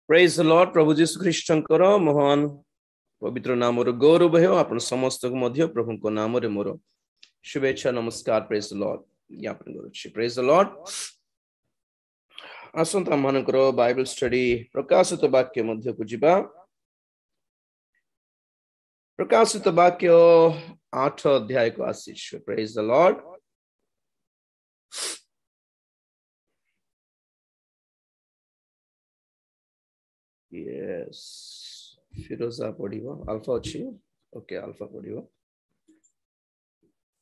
Praise the Lord, प्रभु जीशु ख्रीष्टंकर महान पवित्र नाम गौरव है आपण समस्त को मध्य प्रभु को नाम रे मोर शुभेच्छा नमस्कार प्रेज द लॉर्ड ज्ञापन करूछि प्रेज द लॉर्ड आसंता मानकर बाइबल स्टडी प्रकाशित वाक्य मध्य को जिबा प्रकाशित वाक्य 8 अध्याय को आसीछ प्रेज द लॉर्ड यस फिरोजा पढ़िबो अल्फा अछि ओके अल्फा पढ़िबो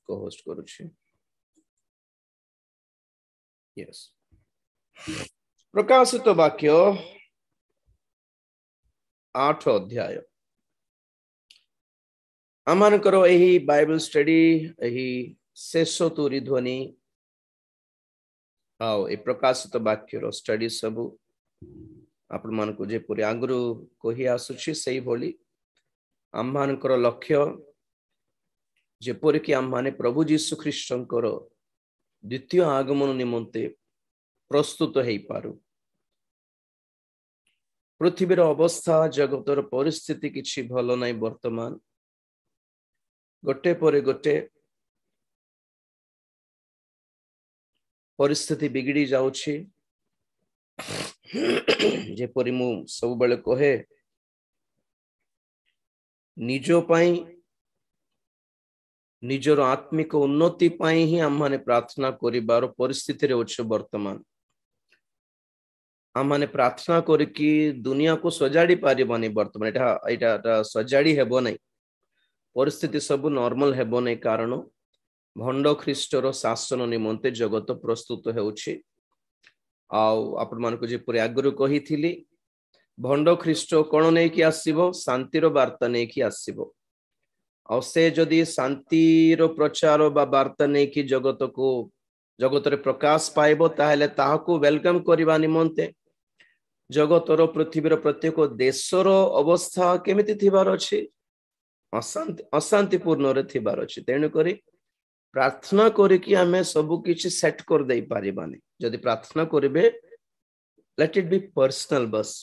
को होस्ट करूछि यस प्रकाशित वाक्य 8 अध्याय आमानकर एही बाइबल स्टडी एही शेष तुरी ध्वनि आउ ए प्रकाशित वाक्य रो स्टडी सब आपण मान को जे पूरी आगरु कहि आसुछि सही भली आम मानकर लक्ष्य जे पूरी कि आम माने प्रभु यीशु ख्रीष्टंकर द्वितीय आगमन निमंते प्रस्तुत हेई पारु पृथ्वीर अवस्था जगतर परिस्थिति किछि भलो नै वर्तमान गोटे परे गोटे परिस्थिति बिगड़ी जाउछि जेपरि मु सब बेले कहे निजो पाई निजर आत्मिक उन्नति पाई ही आम माने प्रार्थना करिबार परिस्थिति रे अछि वर्तमान आम माने प्रार्थना करके दुनिया को सजाड़ी पारिबानी वर्तमान एटा सजाड़ी हेबो नै परिस्थिति सब नॉर्मल हेबो नै कारण भंड ख्रीष्टर शासन निमंते जगत प्रस्तुत हेउछि आउ आपण मान को जे पूरे आगरु कही थिली भंड ख्रीष्ट कोन नै कि आसीबो शांतिर वार्ता नै कि आसीबो आ से जदी शांतिर प्रचार बा वार्ता नै कि जगत रे प्रकाश पाइबो ताहेले ताहाको वेलकम करिबा निमंते जगतर पृथ्वीर प्रत्येक देशर अवस्था केमिति थिबार अछि अशांतिपूर्ण रे थिबार अछि तेनु करी प्रार्थना करिकि आमे सब किछि सेट कर देई पारिबानी जदि प्रार्थना करिबे लेट इट बी पर्सनल बस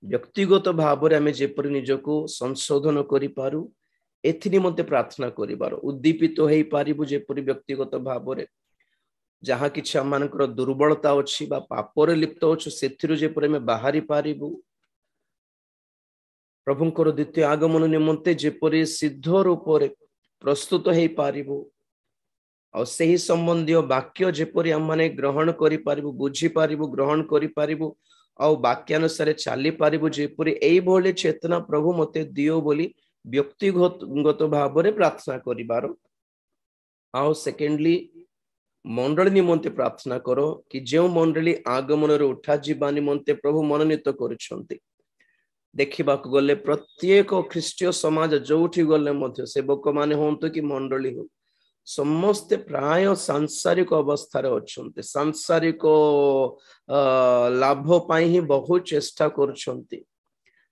व्यक्तिगत भाव रे आमे जेपरि निजको संशोधन करि पारु एथि निमंते प्रार्थना करिबार उद्दीपित हेई पारिबु जेपरि व्यक्तिगत भाव रे जहा किछि हमनकर दुर्बलता अछि बा पाप रे लिप्त अछि सेथिरु जेपरि मे बाहरी पारिबु प्रभुंकर द्वितीय आगमन निमंते जेपरि सिद्ध रूप रे प्रस्तुत हेई पारिबु और सही संबंधी वाक्य जेपरि हम माने ग्रहण करि पारिबु बुझी पारिबु ग्रहण करि पारिबु और वाक्यानुसार चली पारिबु जेपरि एई भोले चेतना प्रभु मते दियो बोली व्यक्तिगत भाव रे प्रार्थना करिबार आउ सेकेंडली मंडली निमंते प्रार्थना करो कि जो मंडली आगमन रे उठा जीवा निमंते प्रभु मनोनीत करिसंती देखिबा को गले प्रत्येक ख्रीष्टीय समाज जोठी गले मध्य सेवक माने होंतो कि मंडली हो समस्ते प्राय सांसारिक अवस्था रे अछंते सांसारिक लाभ पाई ही बहुत चेष्टा करछंती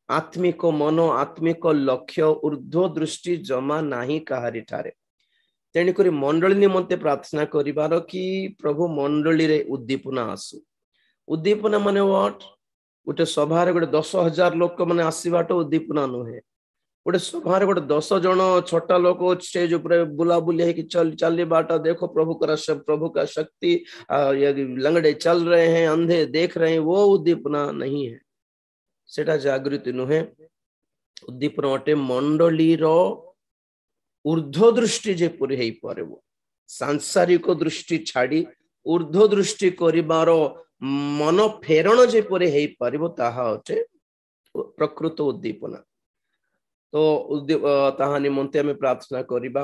आत्मिक मन आत्मिक लक्ष्य ऊर्ध्व दृष्टि जमा नाही काहारी ठारे तेणी करी मंडली निमंते प्रार्थना करिबार कि प्रभु मंडली रे उद्दीपना आसु उद्दीपना माने व्हाट गोटे सभा रे गोटे 10,000 लोक माने आसीबाटो उद्दीपना नहे गोटे सभा रे गोटे 10 जन छोटा लोक स्टेज ऊपर बुला बुली है कि चल बाटा देखो प्रभु का शक्ति लंगड़े चल रहे हैं अंधे देख रहे हैं वो उद्दीपना नहीं है सेटा जागृति नुहे उद्दीपना अटे मंडली रो ऊर्ध्व दृष्टि जे पुरी हेई परबो सांसारिक दृष्टि छाड़ी ऊर्ध्व दृष्टि करिबारो मन फेरण जे पुरी हेई परबो ताहा अटे प्रकृत उद्दीपना तो ताहा निमंते हमें प्रार्थना करिबा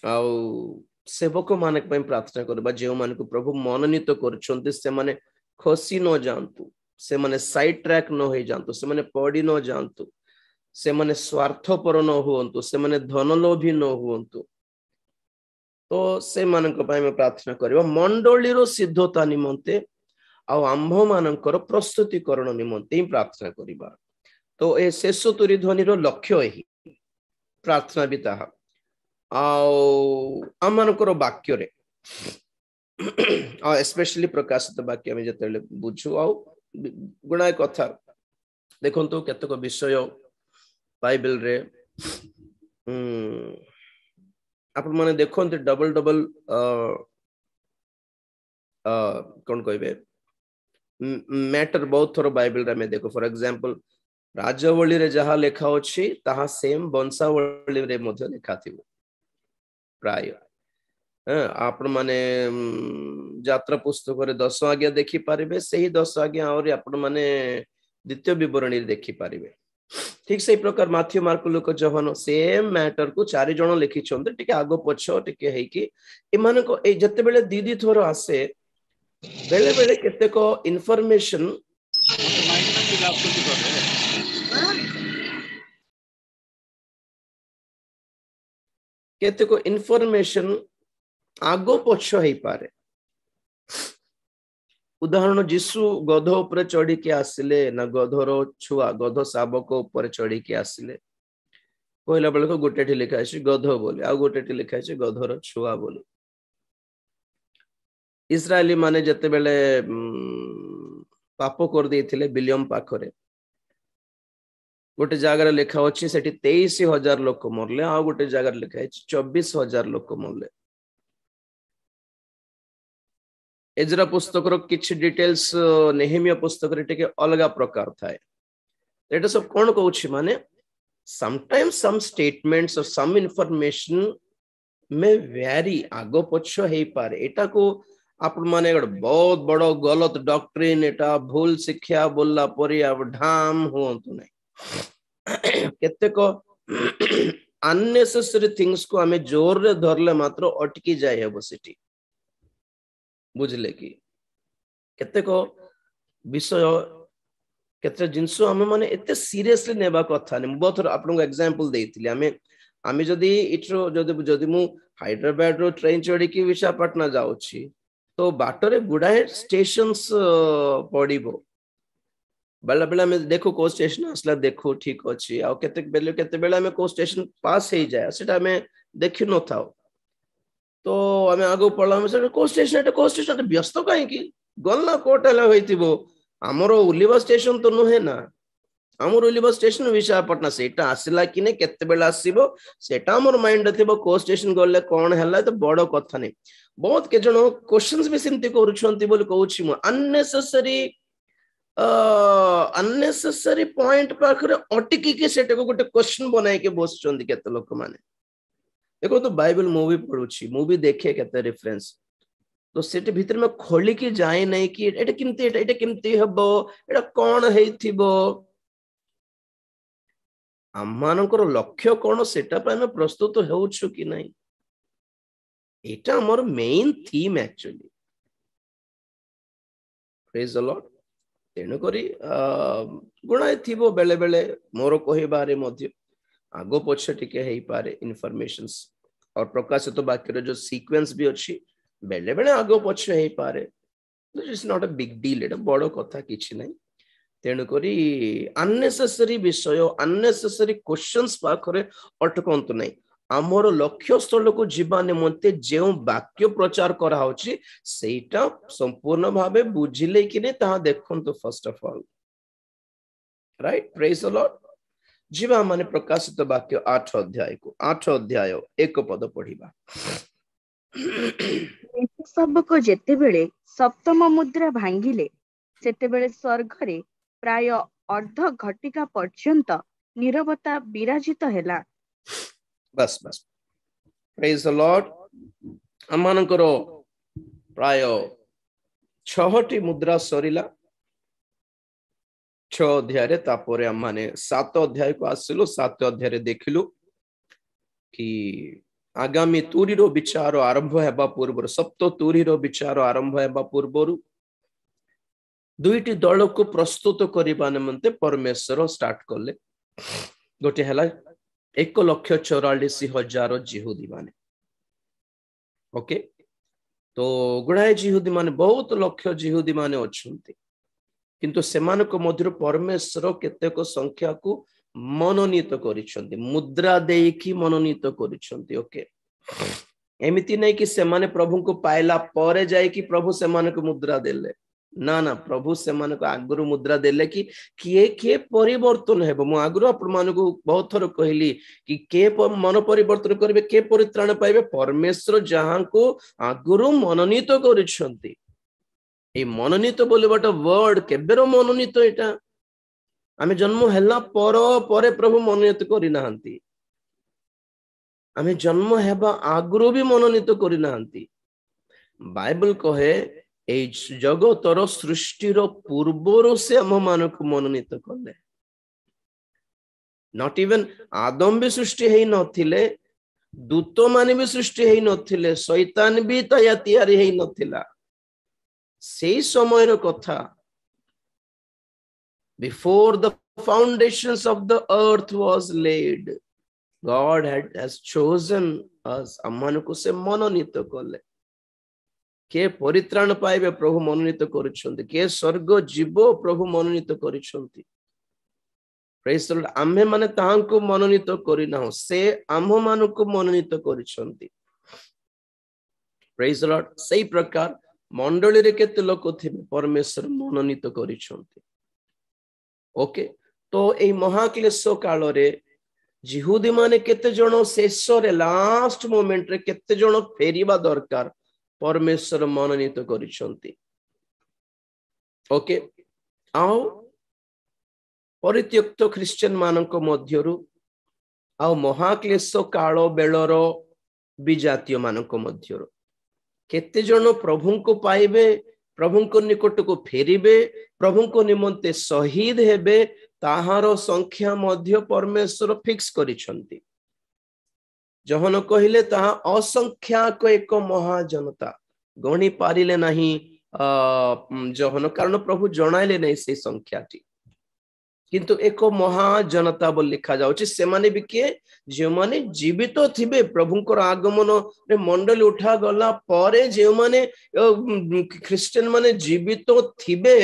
आउ सेवक मानक पय प्रार्थना करबा जे मान को प्रभु मनोनीत करछन्ते से माने खसी न जानतु से माने साइड ट्रैक न होई जानतु से माने पड़ी न जानतु से माने स्वार्थपर न हुअंतु से माने धनलोभी न हुअंतु तो से मानक पय में प्रार्थना करबा मंडली रो सिद्धता निमंते आ आंभ मानकर प्रस्तुतिकरण निमंते प्रार्थना करिबा तो ए शेष तुरी ध्वनि रो लक्ष्य एही प्रार्थना भी ताहा आउ आमनकर वाक्य रे स्पेशली प्रकाशित वाक्य में जतले बुझु आउ गुणाय कथा देखो केतक विषय बाइबल रे आपण माने देखो डबल डबल कौन कहबे मैटर बहुत थोर बाइबल रे में देखो फॉर एग्जांपल राजवली रे जहा लेखा अछि ताहा सेम वंशावली रे मध्ये लेखा थिबो प्राय आपण माने यात्रा पुस्तक रे 10 आज्ञा देखि पारिबे सही 10 आज्ञा और आपण माने द्वितीय विवरणी देखि पारिबे ठीक से प्रकार Matthew mark look Johan same matter को 4 जण लिखि छन्ते टिके आगो पछो टिके हेई कि इमान को ए जते बेले दीदी थोर आसे बेले बेले केते को इंफॉर्मेशन केते को इंफॉर्मेशन आगो पछो हेई पारे उदाहरण जीसु गध ऊपर चढ़ी के आसिले ना गधर छुआ गध शावक ऊपर चढ़ी के आसिले कहला बेले को गोटे लिखा है गध बोली आ गोटे लिखा है गधर छुआ बोली इस्राएली माने जते बेले पाप कर देथिले बिलियम पाखरे गोटे जगह लिखा अछि सेठी 23,000 लोक मरले आ गोटे जगह लिखा है 24,000 लोक मरले एजरा पुस्तक रो किछ डिटेल्स नेहेमिया पुस्तक रे टिके अलगा प्रकार थाए एटा सब कोन कहउछि माने समटाइम्स सम स्टेटमेंट्स और सम इंफॉर्मेशन में वेरी आगो पछो हेई पारे एटा को आपण माने बहुत बड़ो गलत डॉक्ट्रिन एटा भूल शिक्षा बोलला परी अब ढाम होंतु नै केते को अननेसेसरी थिंग्स को हमें जोर रे धरले मात्र अटकी जाय हेबो सिटी बुझले कि केते को विषय केते जिंसो हम माने एते सीरियसली नेबा कथा नै बहुत आपन एग्जांपल देइतिली आमे जदी इट्रो जदी मु हैदराबाद रो ट्रेन चढ़ी की विशाखापट्टनम जाउछि तो बाटरे गुडाए स्टेशंस पड़िबो बेला बेला में देखो को स्टेशन असला देखो ठीक अछि आ केते बेला में को स्टेशन पास हे जाय सेटा में देखि न थाओ तो आमे आगो पळा में से को स्टेशन व्यस्त काहे की गल्ला कोटला होइतिबो हमरो उलिवा स्टेशन तो नहे ना हमर उलिवा स्टेशन विशाखापट्टनम सेटा आसिला कि ने केते बेला आसीबो सेटा हमर माइंड थिबो को स्टेशन गले कोन हला तो बड़ कथा नै बहुत के जनो क्वेश्चंस भी सिमती करूछंती बोली कहूछि म अननेसेसरी पॉइंट पाखरे अटकी के सेटा को गोटे क्वेश्चन बनाई के बसचंदी केते लोक माने देखो तो बाइबल मूवी पढुछि मूवी देखे केते रेफरेंस तो सेटे भीतर में खोली के जाए नहीं कि एटा किमती हबो एटा कोन हेइथिबो आमानकर लक्ष्य कोन सेटा पे हम प्रस्तुत हेउछु कि नहीं एटा हमर main theme actually praise the Lord तेणु करी गुणाए थिबो बेले बेले मोर कहिबारे मध्य आगो पछ टिके हेई पारे इन्फॉर्मेशंस और प्रकाशित वाक्य जो सीक्वेंस भी अछि बेले बेले आगो पछ हेई पारे this is not a big deal एटा बड़ो कथा किछि नै तेणु करी अननेसेसरी विषय अननेसेसरी क्वेश्चंस पाखरे अटकंतु नै आमर लक्ष्य स्थल को जीवा निमंते जे वाक्य प्रचार करा होछि सेटा संपूर्ण भाबे बुझिले कि ने ता देखंतु first of all right praise the Lord जीवा माने प्रकाशित वाक्य 8 अध्याय को 8 अध्याय 1 पद पढिबा सब को जेते बेले सप्तम मुद्रा भांगिले सेते बेले स्वर्ग रे प्राय अर्ध घटिका पर्यंत नीरवता विराजित हैला बस बस प्रेज द लॉर्ड अमानकर प्राय 6टी मुद्रा सरिला 6 अध्याय रे तापरे हम माने 7 अध्याय को आसिलो 7 अध्याय रे देखिलु कि आगामी तुरी रो विचार आरंभ हेबा पूर्व सप्त तुरी रो विचार आरंभ हेबा पूर्वरु दुईटी दल को प्रस्तुत करबा निमंते परमेश्वर स्टार्ट करले गोटे हला 1,44,000 जिहुदी माने ओके तो गुड़ाए जिहुदी माने बहुत लक्ष जिहुदी माने अछंती किंतु सेमान को मध्य परमेश्वर केतेक संख्या को मनोनीत करिसंती मुद्रा देकी मनोनीत करिसंती ओके एमिति नै कि सेमाने प्रभु को पाइला परे जाय कि प्रभु सेमान को मुद्रा देले ना ना प्रभु से मानको आगुरु मुद्रा देले कि किए किए परिवर्तन हेबो मु आगुरु आपण मानको बहुत थर कहली कि के मन परिवर्तन करबे के परित्राण पाइबे परमेश्वर जहां को आगुरु मनोनीत करिसंती ए मनोनीत बोले बट वर्ड केबेरो मनोनीत एटा आमे जन्म हैला पर प्रभु मनोनीत करि नाहंती आमे जन्म हेबा आगुरु भी मनोनीत करि नाहंती बाइबल कहे ए जगतर सृष्टिर पूर्वर से आम मान को मनोनीत कले नॉट इवन आदम भी सृष्टि हेई नथिले दूत मान भी सृष्टि हेई नथिले शैतान भी तैयारी हेई नथिला सेई समय रो कथा before the foundations of the earth was laid God has chosen us अमान को से मनोनीत कले के परित्राण पाइबे प्रभु मनोनीत करिसंती के स्वर्ग जीव प्रभु मनोनीत करिसंती प्रेज द लॉर्ड आम्हे माने ताहांको मनोनीत करिना से आम्ह मानको मनोनीत करिसंती प्रेज द लॉर्ड सही प्रकार मंडली रे केते लोक थिबे परमेश्वर मनोनीत करिसंती ओके तो ए महाक्लेश काल रे जिहुदी माने केते जण शेष रे लास्ट मोमेंट रे केते जण फेरिबा दरकार परमेश्वर मनोनीत करिसंती ओके आओ परित्यक्त ख्रिस्टियन मानक मध्यरु आओ महाक्लेश काल बेलर विजातीय मानक मध्यरु केते जण प्रभु को पाइबे प्रभु को निकट को फेरिबे प्रभु को निमंते शहीद हेबे ताहार संख्या मध्य परमेश्वर फिक्स करिसंती जहन कहले ताहा असंख्याक एक महाजनता गणी पारिले नहीं जहन कारण प्रभु जणाइले नहीं से संख्याटी किंतु एक महाजनता बोल लिखा जाउछि से माने भी के जे माने जीवित थिबे प्रभुंकर आगमन रे मंडल उठा गला परे जे माने ख्रिस्टियन माने जीवित थिबे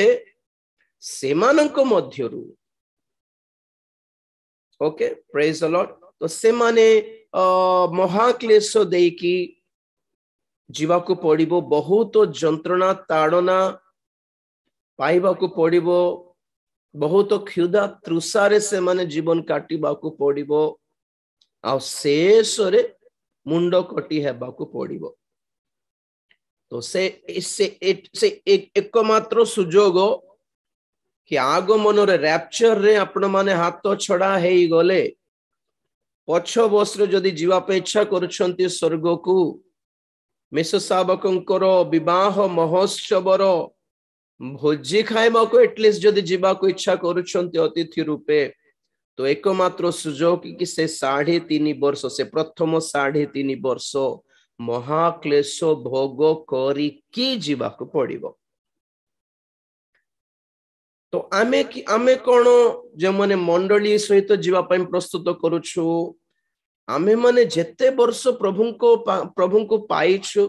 से मानक मध्यरु ओके प्रेज द लॉर्ड तो से माने महाक्लेश देकी जीवा को पड़िबो बहुत जंत्रणा ताड़ना पाइबा को पड़िबो बहुत क्षुधा तृषारे से माने जीवन काटिबा को पड़िबो आ शेष रे मुंड कटी हेबा को पड़िबो तो से एकमात्र सुजोग कि आगमन रे रैप्चर रे आपण माने हाथ छड़ा हेई गले पछ बस्रे जदि जीवा पे इच्छा करुछंती स्वर्ग को मेष सावकंकर विवाह महोत्सवर भोजी खाइबा को एटलिस्ट जदि जीवा को इच्छा करुछंती अतिथि रूपे तो एकमात्र सुजोग कि से 3.5 वर्ष से प्रथम 3.5 वर्ष महाक्लेश भोग करी की जीवा को पड़िबो तो आमे कोन जे माने मंडली सहित जीवा पई प्रस्तुत करूछु आमे माने जेते वर्ष प्रभु को पाइछु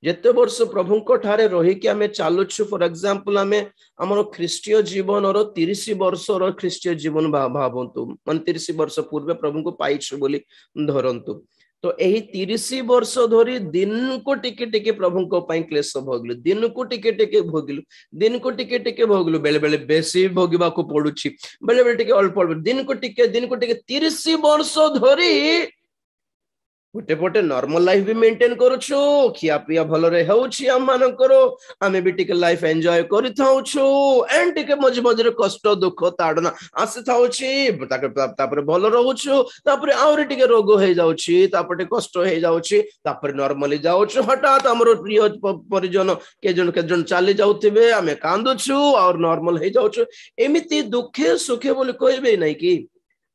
जेते वर्ष प्रभु को ठारे रही कि आमे चालुछु फॉर एग्जांपल आमे हमर ख्रिस्टीय जीवन रो 30 वर्ष रो ख्रिस्टीय जीवन भावंतु माने 30 वर्ष पूर्व प्रभु को पाइछु बोली धरंतु तो एही 30 वर्ष धरी दिन को टिके टिके प्रभु को पई क्लेश भोगलु दिन को टिके टिके भोगलु दिन को टिके टिके भोगलु बेले बेले बेसी भोगिबा को पडुछि बेले बेले टिके अल्प अल्प दिन को टिके 30 वर्ष धरी गोटे पटे नॉर्मल लाइफ भी मेंटेन करूछु खिया पिया भलो रे होउछि हम मानकर आमे भी टिके लाइफ एन्जॉय करिथाउछु एंड टिके मझ मझरे कष्ट दुख ताड़ना आसे थाउछि तापर भलो रहउछु तापर आउरी टिके रोग हे जाउछि तापर कष्ट हे जाउछि तापर नॉर्मली जाउछु हठात हमरो प्रिय परिजन के जन चाली जाउथिबे आमे कांदुछु और नॉर्मल हे जाउछु एमिति दुखे सुखे बोली कहबे नै कि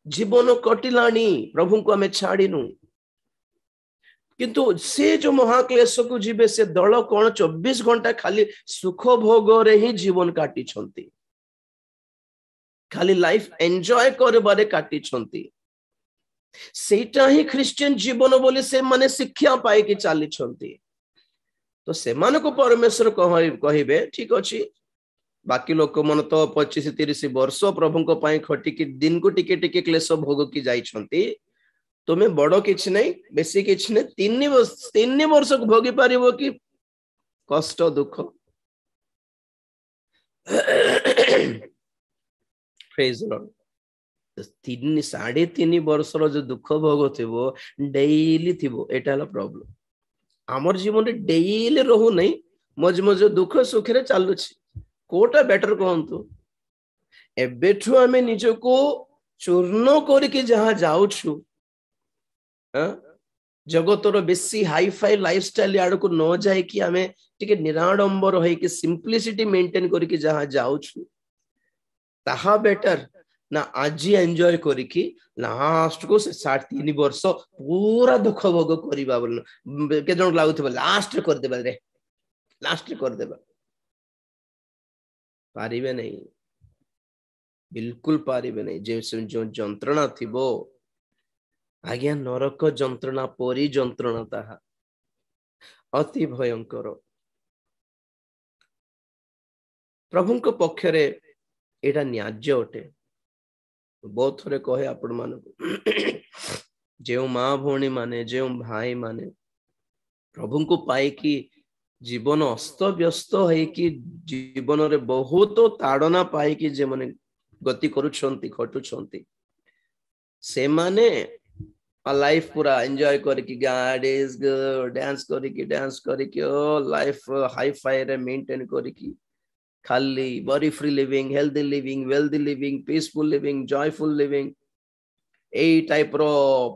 जीवन कटिलानी प्रभु को आमे छाड़िनु किंतु से जो महाक्लेश को जीवे से दल कौन 24 घंटा खाली सुख भोग रे ही जीवन काटी छंती खाली लाइफ एंजॉय करबारे काटी छंती सेटा ही क्रिश्चियन जीवन बोली से माने शिक्षा पाए कि चाली छंती तो से मान को परमेश्वर कहिबे ठीक अछि बाकी लोक मन तो 25-30 वर्ष प्रभु को पाए खटी कि दिन को टिके टिके क्लेश भोग की जाई छंती तुम्हें बड़ किछि नहीं बेसी किछि नहीं 3 वर्ष भोगी पारिबो कि कष्ट दुख Praise the Lord. 3.5 वर्षर जो दुख भोग थी डेली थी एटा हला प्रॉब्लम आमर जीवन रे डेली रहू नहीं मज मज दुख सुख रे चालू कोटा बेटर कहतु एबेठु आमे निजको चूर्ण करके जहाँ जाउछु जगतर बेसी हाई फाई लाइफस्टाइल आड़ को न जाए कि आमे टिके निराडंबर होई कि सिंपलिसिटी मेंटेन करके जहाँ जाउछु ताहा बेटर ना आज एंजॉय करिकी लास्ट को 3.5 वर्ष पूरा दुख भोग करिबा बोल के जण लागुथबा लास्ट कर देबा रे लास्ट कर देबा पारिबे नहीं बिल्कुल पारिबे नहीं जे जो जंत्रणा थिबो आज्ञा नरक जंत्रणा परी जंत्रणा ताहा अति भयंकर प्रभुଙ୍କ पक्षरे एटा न्याज्य अटे बहुत थोड़े कहे आपण मानक जो माँ भौणी माने जो भाई माने प्रभु को पाई कि जीवन अस्त व्यस्त है कि जीवन रे बहुत ताड़ना पाई कि जे माने गति करूछंती खटुछंती से माने लाइफ पूरा एंजॉय करके गॉड इज गुड डांस करके ओ लाइफ हाई फाई रे मेंटेन करके खाली body free living healthy living wealthy living peaceful living joyful living ए टाइप रो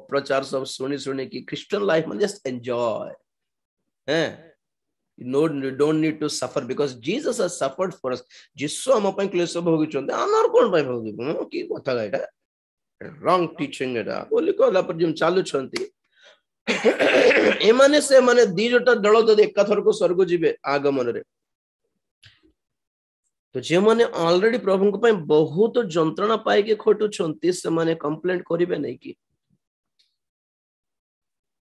प्रचार सब सुनी सुनी कि क्रिश्चियन लाइफ में just enjoy no don't need to suffer because Jesus has suffered for us जिसो हम अपन क्लेश भोगिचोंते आनर कोन पाई भोगिबो की कथा गाइटा रॉन्ग टीचिंग एटा बोली कहला पर जिम चालू छंती ए माने से माने दी जोटा दळ जदि एक थर को स्वर्ग जिवे आगमन रे तो जे माने ऑलरेडी प्रभु को बहुत जंत्रणा पाई के खटुछंती से माने कंप्लेंट करिवे नहीं कि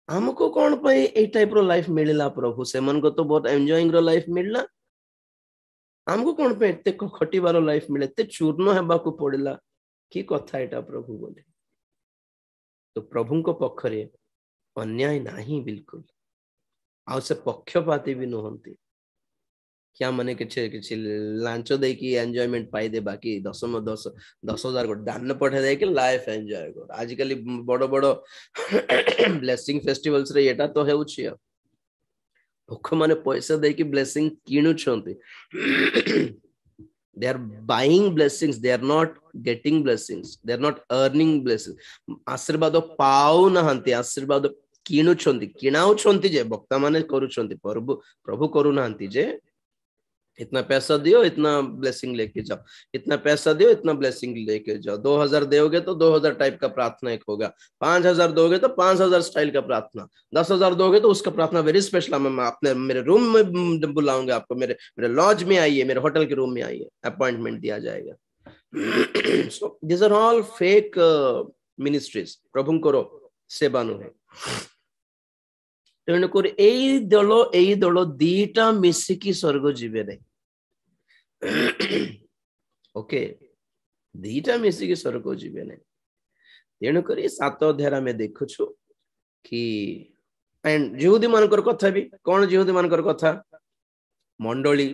हमको कौन पाई ए टाइप रो लाइफ मिलला प्रभु से मन को तो बहुत एंजॉयिंग रो लाइफ मिलला हमको कौन पे एते खटिबारो लाइफ मिले ते चूर्ण हेबा को पड़िला की कथा एटा प्रभु बोले तो प्रभु को पक्षरे अन्याय नहीं बिल्कुल आ से पक्षपाती भी नहंती क्या माने किछि लांच दे कि एंजॉयमेंट पाई दे बाकी 10,000 को दान पठे दे कि लाइफ एंजॉय कर आजकल बड़ बड़ ब्लेसिंग फेस्टिवल्स रे एटा तो हेउछि लोक माने पैसा दे कि ब्लेसिंग किनु छंती they are buying blessings they are not getting blessings they are not earning blessings आशीर्वाद पाउ नहंती आशीर्वाद किनु छंती किनाउ छंती जे भक्ता माने करू छंती प्रभु करू नहंती जे इतना पैसा दियो इतना ब्लेसिंग लेके जाओ इतना पैसा दियो इतना ब्लेसिंग लेके जाओ 2,000 दोगे तो 2,000 टाइप का प्रार्थना एक होगा 5,000 दोगे तो 5,000 स्टाइल का प्रार्थना 10,000 दोगे तो उसका प्रार्थना वेरी स्पेशल मैं अपने मेरे रूम में बुलाऊंगा आपको मेरे लॉज में आइए मेरे होटल के रूम में आइए अपॉइंटमेंट दिया जाएगा so this are all fake ministries प्रभु करो सेवा नुहे तेणुक एई दल दीटा मिसिकी स्वर्ग जीवे नहीं ओके दीटा मिसिकी स्वर्ग जीवे नहीं तेणुक 7 अध्याय में देखुछु कि एंड जिहुदी मानकर कथा भी कौन जिहुदी मानकर कथा मंडली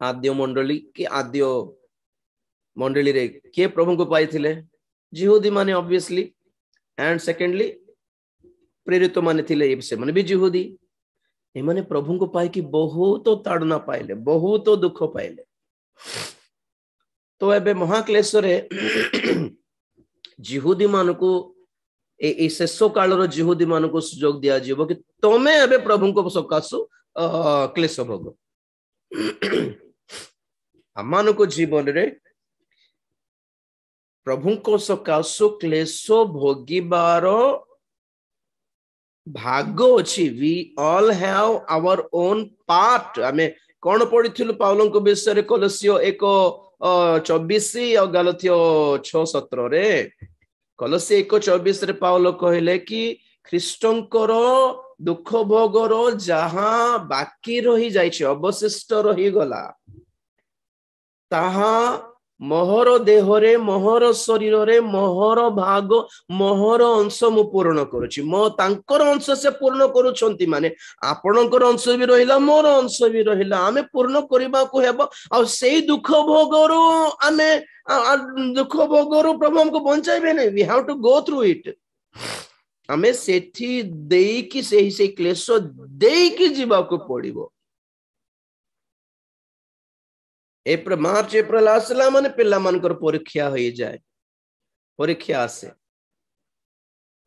आद्य मंडली कि आद्य मंडली रे के प्रभु को पाई थिले जिहुदी माने ऑब्वियसली एंड सेकेंडली प्रेरित माने थिले से माने भी जिहुदी ए माने प्रभु को पाई कि बहुत ताड़ना पाइले बहुत दुख पाइले तो एबे महाक्लेश रे जिहुदी मान को ए शेष काल रो जिहुदी मान को सुजोग दिया जीवो कि तमे एबे प्रभु को सकासु क्लेश भोग अमान को जीवन रे प्रभु को सकासु क्लेश भोगिबारो भाग्य अछि we all have our own part आमे कोन पढिथिलु पाउलंक को विषय रे कोलोसियो 1:24 और गलातियो 6:17 रे कोलोसियो 1:24 रे पाउल कहले कि ख्रीष्टंकर दुख भोगर जहां बाकी रही जाइछि अवशिष्ट रही गला ताहा मोहर देहरे मोहर शरीर रे मोहर भाग मोहर अंश मु पूर्ण करूची मो तांकर अंश से पूर्ण करूछंती माने आपणकर अंश भी रहिला मोर अंश भी रहिला आमे पूर्ण करिबा को हेबो आ सेही दुख भोगरो आमे दुख भोगरो प्रभु हमको बंचाइबे नै we have to go through it आमे सेठी देई कि सेही क्लेश देई कि जीवा को पड़िबो एप्रिल मार्च एप्रिल आसला माने पिला मानकर परीक्षा हो जाए परीक्षा आसे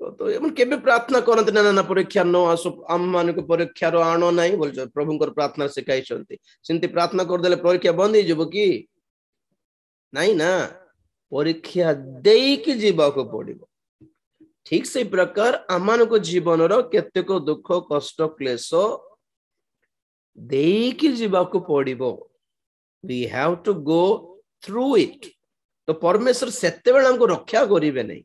तो एमन केबे प्रार्थना करत ना ना परीक्षा न आसो आम मान को परीक्षा रो आनो नाही बोल प्रभुंकर प्रार्थना सिखाई छंती सिंती प्रार्थना कर देले परीक्षा बंद ही जबो की नाही ना परीक्षा देई कि जीवा को पड़िबो ठीक से प्रकार आमान को जीवन रो केतेक दुख कष्ट क्लेश देई कि जीवा को पड़िबो we have to go through it तो परमेश्वर सेते बेले हमको रक्षा करिवे नै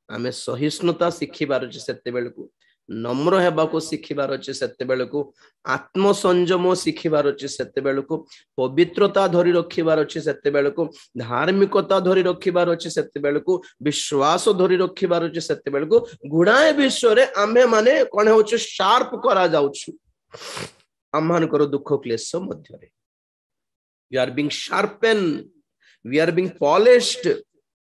आमे सहिष्णुता सिखिबार अछि सेते बेले को नम्र हेबा को सिखिबार अछि सेते बेले को आत्म संयम सिखिबार अछि सेते बेले को पवित्रता धरि रखिबार अछि सेते बेले को धार्मिकता धरि रखिबार अछि सेते बेले को विश्वास धरि रखिबार अछि सेते बेले को गुडाए विश्व रे आमे माने कोन होछ शार्प करा जाउछु आमान करो दुख क्लेश मध्य रे we are being sharpened we are being polished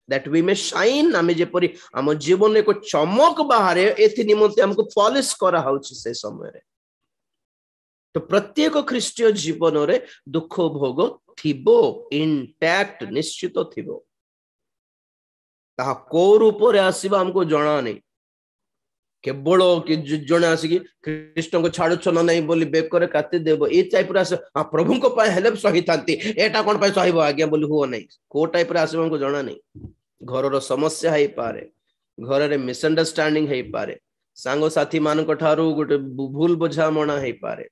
that we may shine आमे जेपरि हम जीवन एको चमक बाहरे एथि निमंते हमको पॉलिश करा होछि से समय रे तो प्रत्येक ख्रीष्टीय जीवन रे दुख भोग थिबो इंटैक्ट निश्चित थिबो ता को रूप रे आसीबा हमको जणा नै केवल कि जने आसिकी कृष्ण को छाड़ुछ न नहीं बोली बेकर काति देबो ए टाइप रे आस प्रभु को पाए हेल्प सही थांती एटा कोन पाए सहीबो आज्ञा बोली हो नहीं को टाइप रे आसीबो हमको जणा नहीं घर रो समस्या है पारे घर रे मिसअंडरस्टैंडिंग है पारे सांगो साथी मान को ठारू गोटे भूल बुझा मणा है पारे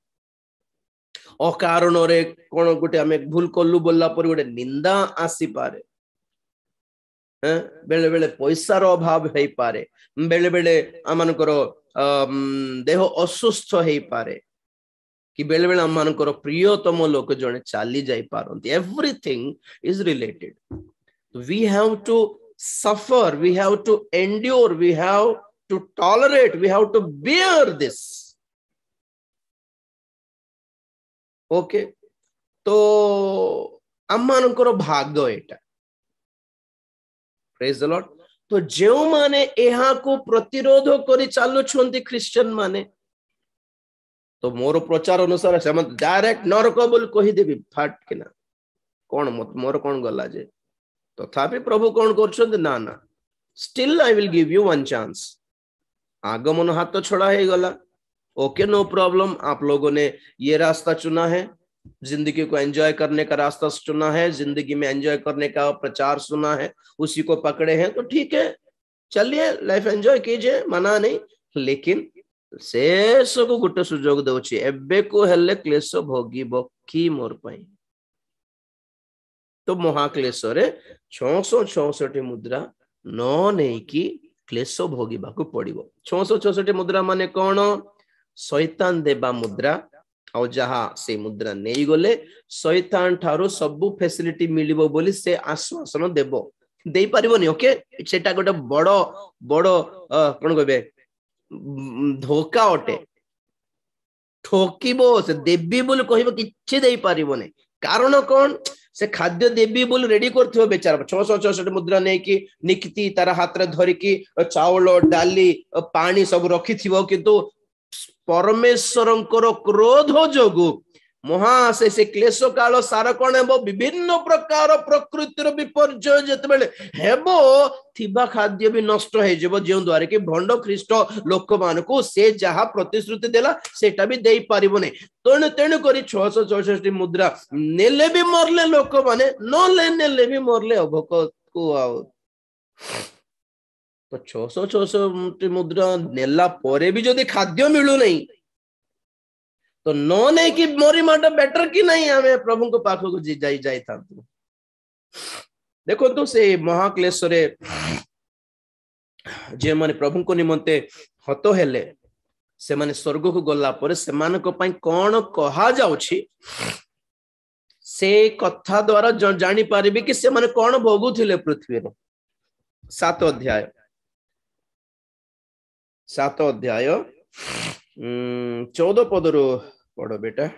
ओ कारण रे कोन गोटे हमें भूल कोल्लू बोलला पर गोटे निंदा आसी पारे बेले बेले पैसा रो अभाव है पारे बेले बेले आमान करो देह असुस्थ है पारे कि बेले बेले आमान करो प्रियतम लोक जने चाली जाई पारंती everything is related we have to suffer we have to endure we have to tolerate we have to bear this okay तो आमान करो भाग्य एटा प्रेज द लॉर्ड तो जो माने एहा को प्रतिरोध करी चालु छंती क्रिश्चियन माने तो मोर प्रचार अनुसार से मत डायरेक्ट नरक बोल कहि देबी फाट किना कोन मत मोर कोन गला जे तथापि प्रभु कोन करछन ना ना still I will give you one chance आगमन हाथ छोड़ा है गला ओके नो प्रॉब्लम आप लोगों ने ये रास्ता चुना है जिंदगी को एंजॉय करने का रास्ता चुना है जिंदगी में एंजॉय करने का प्रचार सुना है उसी को पकड़े हैं तो ठीक है चलिए लाइफ एंजॉय कीजिए मना नहीं लेकिन शेष को गोटे सुजोग दउछि एबे को हेले क्लेश भोगिबो की मोर पई तो महाक्लेश रे 666 मुद्रा न नहीं कि क्लेश भोगिबा को पड़िबो 666 मुद्रा माने कोन शैतान देबा मुद्रा और जहा से मुद्रा नहीं गले शैतान ठारो सबु फैसिलिटी मिलिबो बोली से आश्वासन देबो देई परिबोनी ओके सेटा गोटे बड़ो बड़ो कोन कहबे धोखा ओटे ठोकीबो से देबी बोली कहबो किछि देई परिबोनी कारण कोन से खाद्य देबी बोली रेडी करथिबो बेचारा 666 मुद्रा नै कि निकिति तारा हाथ रे धरि कि चावल डाली पानी सब रखिथिबो किंतु परमेश्वरंकर क्रोध जोगु महा से क्लेश काल सार कोन हेबो विभिन्न प्रकार प्रकृतिर विपर्जय जेतबेले हेबो थिबा खाद्य भी नष्ट हे जेबो जेउ द्वारा कि भंड ख्रीष्ट लोक मान को से जहा प्रतिश्रुति देला सेटा भी देई परिबो नै तेणु करी 664 मुद्रा नेले भी मरले लोक माने न नेले भी मरले अभोक को आउ तो 666 मुद्रा नेला परे भी जदि खाद्य मिलू नहीं तो न नहीं कि मोरी माटा बेटर कि नहीं हमें प्रभु को पाख को जाई जाई था देखो तो से महाक्लेश रे जे माने प्रभु को निमंते हतो हेले से माने स्वर्ग को गला पर से मान को पई कोन कहा जाउछि से कथा द्वारा जानी पारिबे कि से माने कोन भोगुथिले पृथ्वी रो 7 अध्याय 14 पदरो पढ़ो बेटा।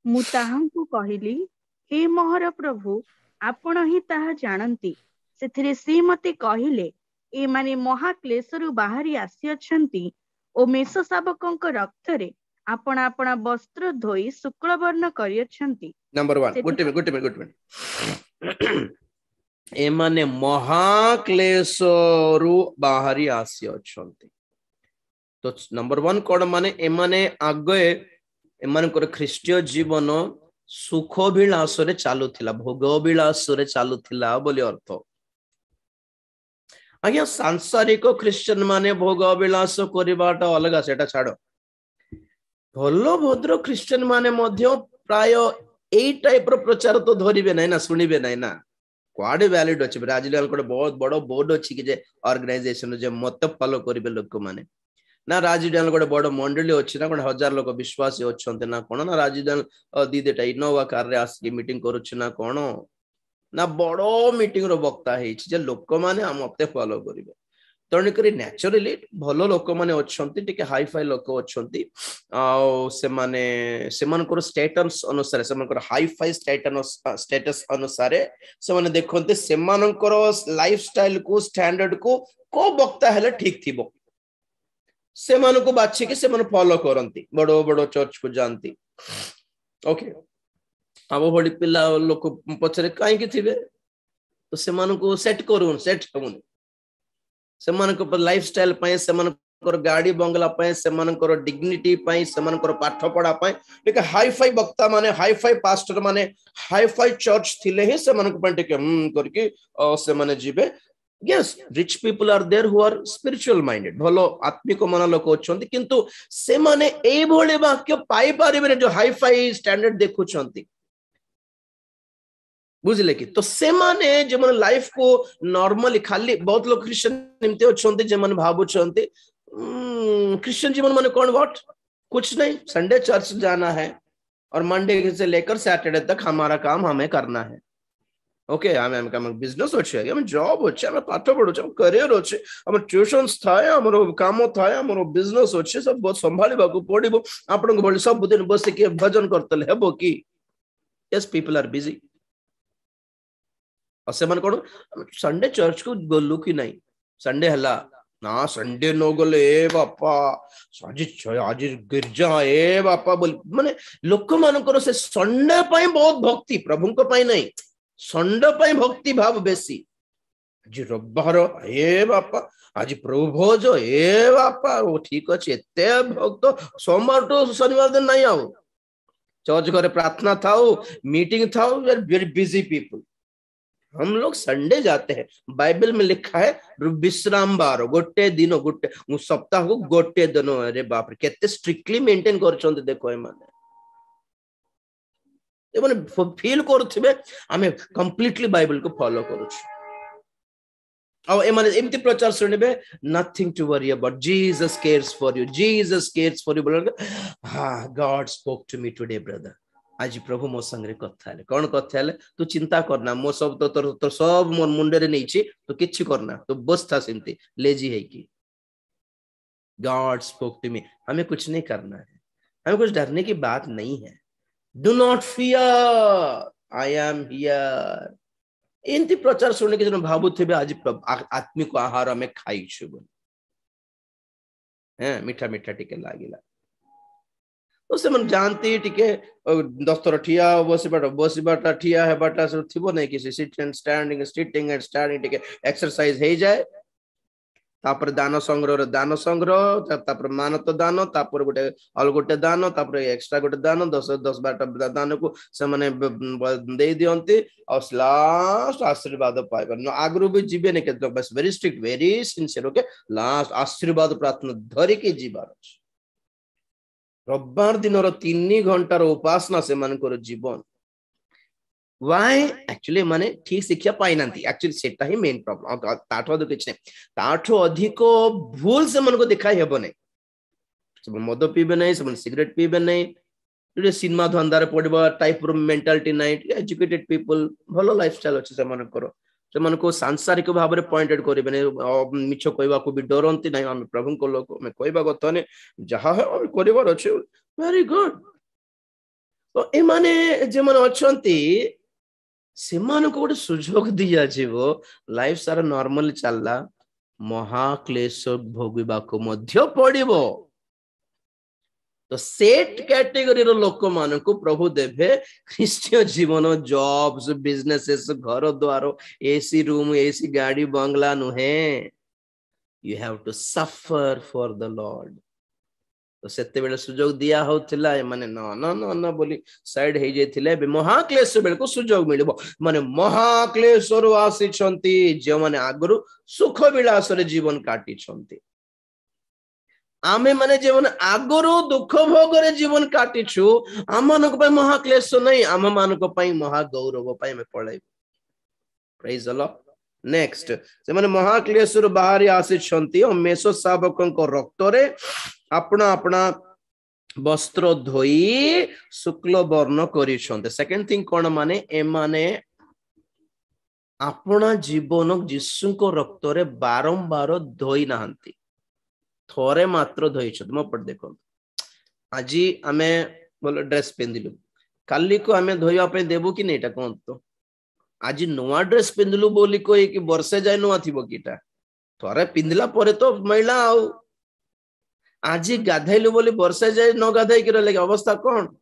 मु ताहांकु कहिली हे मोहर प्रभु आपण ही ताहा जानती। सेथिरे से मते कहिले ए माने महाक्लेशरु बाहरी आसी अछंती ओ मेष शावकଙ୍କ रक्तरे आपण आपण वस्त्र धोई शुक्ल वर्ण करि अछंती। नंबर 1 गुड मिनट ए माने महाक्लेशरु बाहरी आसी अछंती। तो नंबर 1 कोड माने ए माने आगे ए माने को ख्रीष्टीय जीवन सुखोभिलाष रे चालुथिला भोगोभिलाष रे चालुथिला बोली अर्थ। आज्ञा सांसारिक क्रिश्चियन माने भोगोभिलाष करबाटा अलगा सेटा छाड़ो भलो भद्र क्रिश्चियन माने मध्य प्राय एई टाइप रो प्रचार तो धरिबे नै ना सुनिबे नै ना क्वाडे वैलिड अछि। ब्राजील को बहुत बड़ो बोर्ड अछि कि जे ऑर्गेनाइजेशन जे मत फॉलो करिबे लोक माने ना राजधानी गोटे बड़ मंडली अच्छी ना 1000 लोक विश्वासी अच्छा ना कौन ना राजधानी दीदेटा इनोवा कार रे आसिक मीटिंग करुच्छे ना कौन ना बड़ मीटिंग रो वक्ता है लोक मैंने मत फॉलो करेंगे। तेणुक न्याचुराली भल लोक मैंने अच्छा हाई फाई लोक अच्छा स्टेटस अनुसार से हाई फाई स्टेटस अनुसार से देखते से लाइफ स्टाइल को स्टैंडर्ड को वक्ता है ठीक थी से मानो को बाछी के से मानो फॉलो करंती बड़ो बड़ो चर्च को जानती। ओके अब बड़ी पिला लोक पछरे काई के थिबे तो से मानो को सेट करूं सेट होउन से मानो को लाइफस्टाइल पय से मानो को गाड़ी बंगला पय से मानो को डिग्निटी पय से मानो को पाठ पढ़ा पय लेकिन हाई फाई वक्ता माने हाई फाई पास्टर माने हाई फाई चर्च थिले ही से मानो को पय टिके करके से माने जीवे। Yes, rich people are there who are spiritual minded भलो आत्मिक मन लोक अच्छे किंतु से माने ए भोले वाक्य पाई पारिबे जो हाई फाई स्टैंडर्ड देखुछंती बुझले कि तो से माने जे मन लाइफ को नॉर्मली खाली बहुत लोग क्रिश्चियन निमते अच्छे जे मन भाबुछंती क्रिश्चियन जीवन माने कौन व्हाट कुछ नहीं संडे चर्च जाना है और मंडे से लेकर सैटरडे तक हमारा काम हमें करना है। ओके आम बिजनेस अच्छे आम जॉब अच्छे आम पाठ पढ़ु करियर अच्छे आम ट्यूशन्स थाए आम काम थाए आम बिजनेस अच्छे सब बहुत संभाल पड़ो आपण सब दिन बसिक भजन करते हेबो कि यस पीपल आर बिजी और से कौन संडे चर्च को गलु कि नहीं संडे हला ना संडे न गले ए बापा आज गिरजा ए बापा बोल माने लोक मानकर से संडे पाई बहुत भक्ति प्रभु को पाई नहीं संडे पाई भक्ति भाव बेसी आज रविवार ए बापा आज प्रभु भोज ए बापा वो ठीक अच्छे एते भक्त सोमवार टू शनिवार दिन नहीं आओ चर्च घरे प्रार्थना था मीटिंग था वेरी बिजी पीपल। हम लोग संडे जाते हैं बाइबल में लिखा है विश्राम बार गोटे दिन गोटे सप्ताह को गोटे दिन अरे बाप रे केते स्ट्रिक्टली मेंटेन करछन देखो ए माने एमने फील करथिबे आमे कंप्लीटली बाइबल को फॉलो करू अब ए माने एमती प्रचार सुनिबे nothing to worry about Jesus cares for you बोल हां God spoke to me today brother आज प्रभु मो संगे कथा है कौन कथा है तू चिंता करना मो सब तो सब मोर मुंडे रे नहीं तो किछि करना तो बस था सिंती लेजी है कि गॉड स्पोक टू मी हमें कुछ नहीं करना है हमें कुछ डरने की बात नहीं है। Do not fear I am here एंती प्रचार सुनने के जन भाबुथिबे आज आत्मिक आहार हमें खाई छु हैं मीठा मीठा टिके लागिला तो से मन जानती टिके दस्तर ठिया बसिबाटा ठिया हेबाटा सब थिबो नै कि sit and standing sitting and standing टिके एक्सरसाइज हे जाए तापर दान संग्रह तापर मानत दान तापर गोटे अल गोटे दान तापर एक्स्ट्रा गोटे दान 10 12 दान को से माने दे दियंती और लास्ट आशीर्वाद पाइबा आगरु भी जीवे ने के बस very strict very sincere okay last आशीर्वाद प्रार्थना धरि के जीवार अछि रविवार दिन 3 घंटार उपासना से मानकर जीवन वाई एक्चुअली माने ठीक शिक्षा पाई नांती एक्चुअली सेटा ही मेन प्रॉब्लम ताठो अधिक किछ नै ताठो अधिक भूल से मन को दिखाई हेबो नै सब मद पीबे नै सब सिगरेट पीबे नै जे सिनेमा धंदारे पड़िबा टाइप रो मेंटालिटी नाइट एजुकेटेड पीपल भलो लाइफस्टाइल अछि से मन करो से मन को सांसारिक भाव रे पॉइंटेड करिबे मिछ कहबा को भी डरंती नै हम प्रभु को लोक में कहबा गत ने जहा है हम करिवार अछि वेरी गुड तो ए माने जे मन अछंती से मन को गोटे सुजोग दिया जीवो लाइफ सारा नॉर्मल चलला महाक्लेश भोगिबा को मध्य पड़िबो तो सेट कैटेगरी रो लोक मान को प्रभु देवे ख्रिस्टीय जीवन जॉब्स बिजनेसेस घर द्वार एसी रूम एसी गाड़ी बंगला नुहे you have to suffer for the lord तो सेते बेले सुजोग दिया होथिला माने न न न न बोली साइड हे जेथिले बे महाक्लेश बेले को सुजोग मिलबो माने महाक्लेश रो आसी छंती जे माने आगरु सुख विलास रे जीवन काटी छंती आमे माने जीवन आगरो दुख भोग रे जीवन काटिछु आम मानक पय महाक्लेश नै आम मानक पय महा गौरव पय में पळाई प्रेज द लॉर्ड नेक्स्ट से माने महाक्लेश रो बाहरी आसी छंती ओ मेसो शावकन को रक्त रे अपना अपना वस्त्र धोई शुक्ल वर्ण करि छंते सेकंड थिंग कोन माने ए माने अपना जीवन यीशु को रक्त रे बारंबार धोई नाहंती थोरे मात्र धोई छ तुम पढ़ देखो आज आमे बोल ड्रेस पिंदिलु काली को आमे धोइबा पे देबो कि नेटा कोन तो आज नवा ड्रेस पिंदिलु बोली कोई कि वर्षे जाय नवा थिबो किटा थोरे पिंदिला परे तो महिला आउ आज गाधैलु बोली वर्षे जाय न गाधै कि रहले अवस्था कोन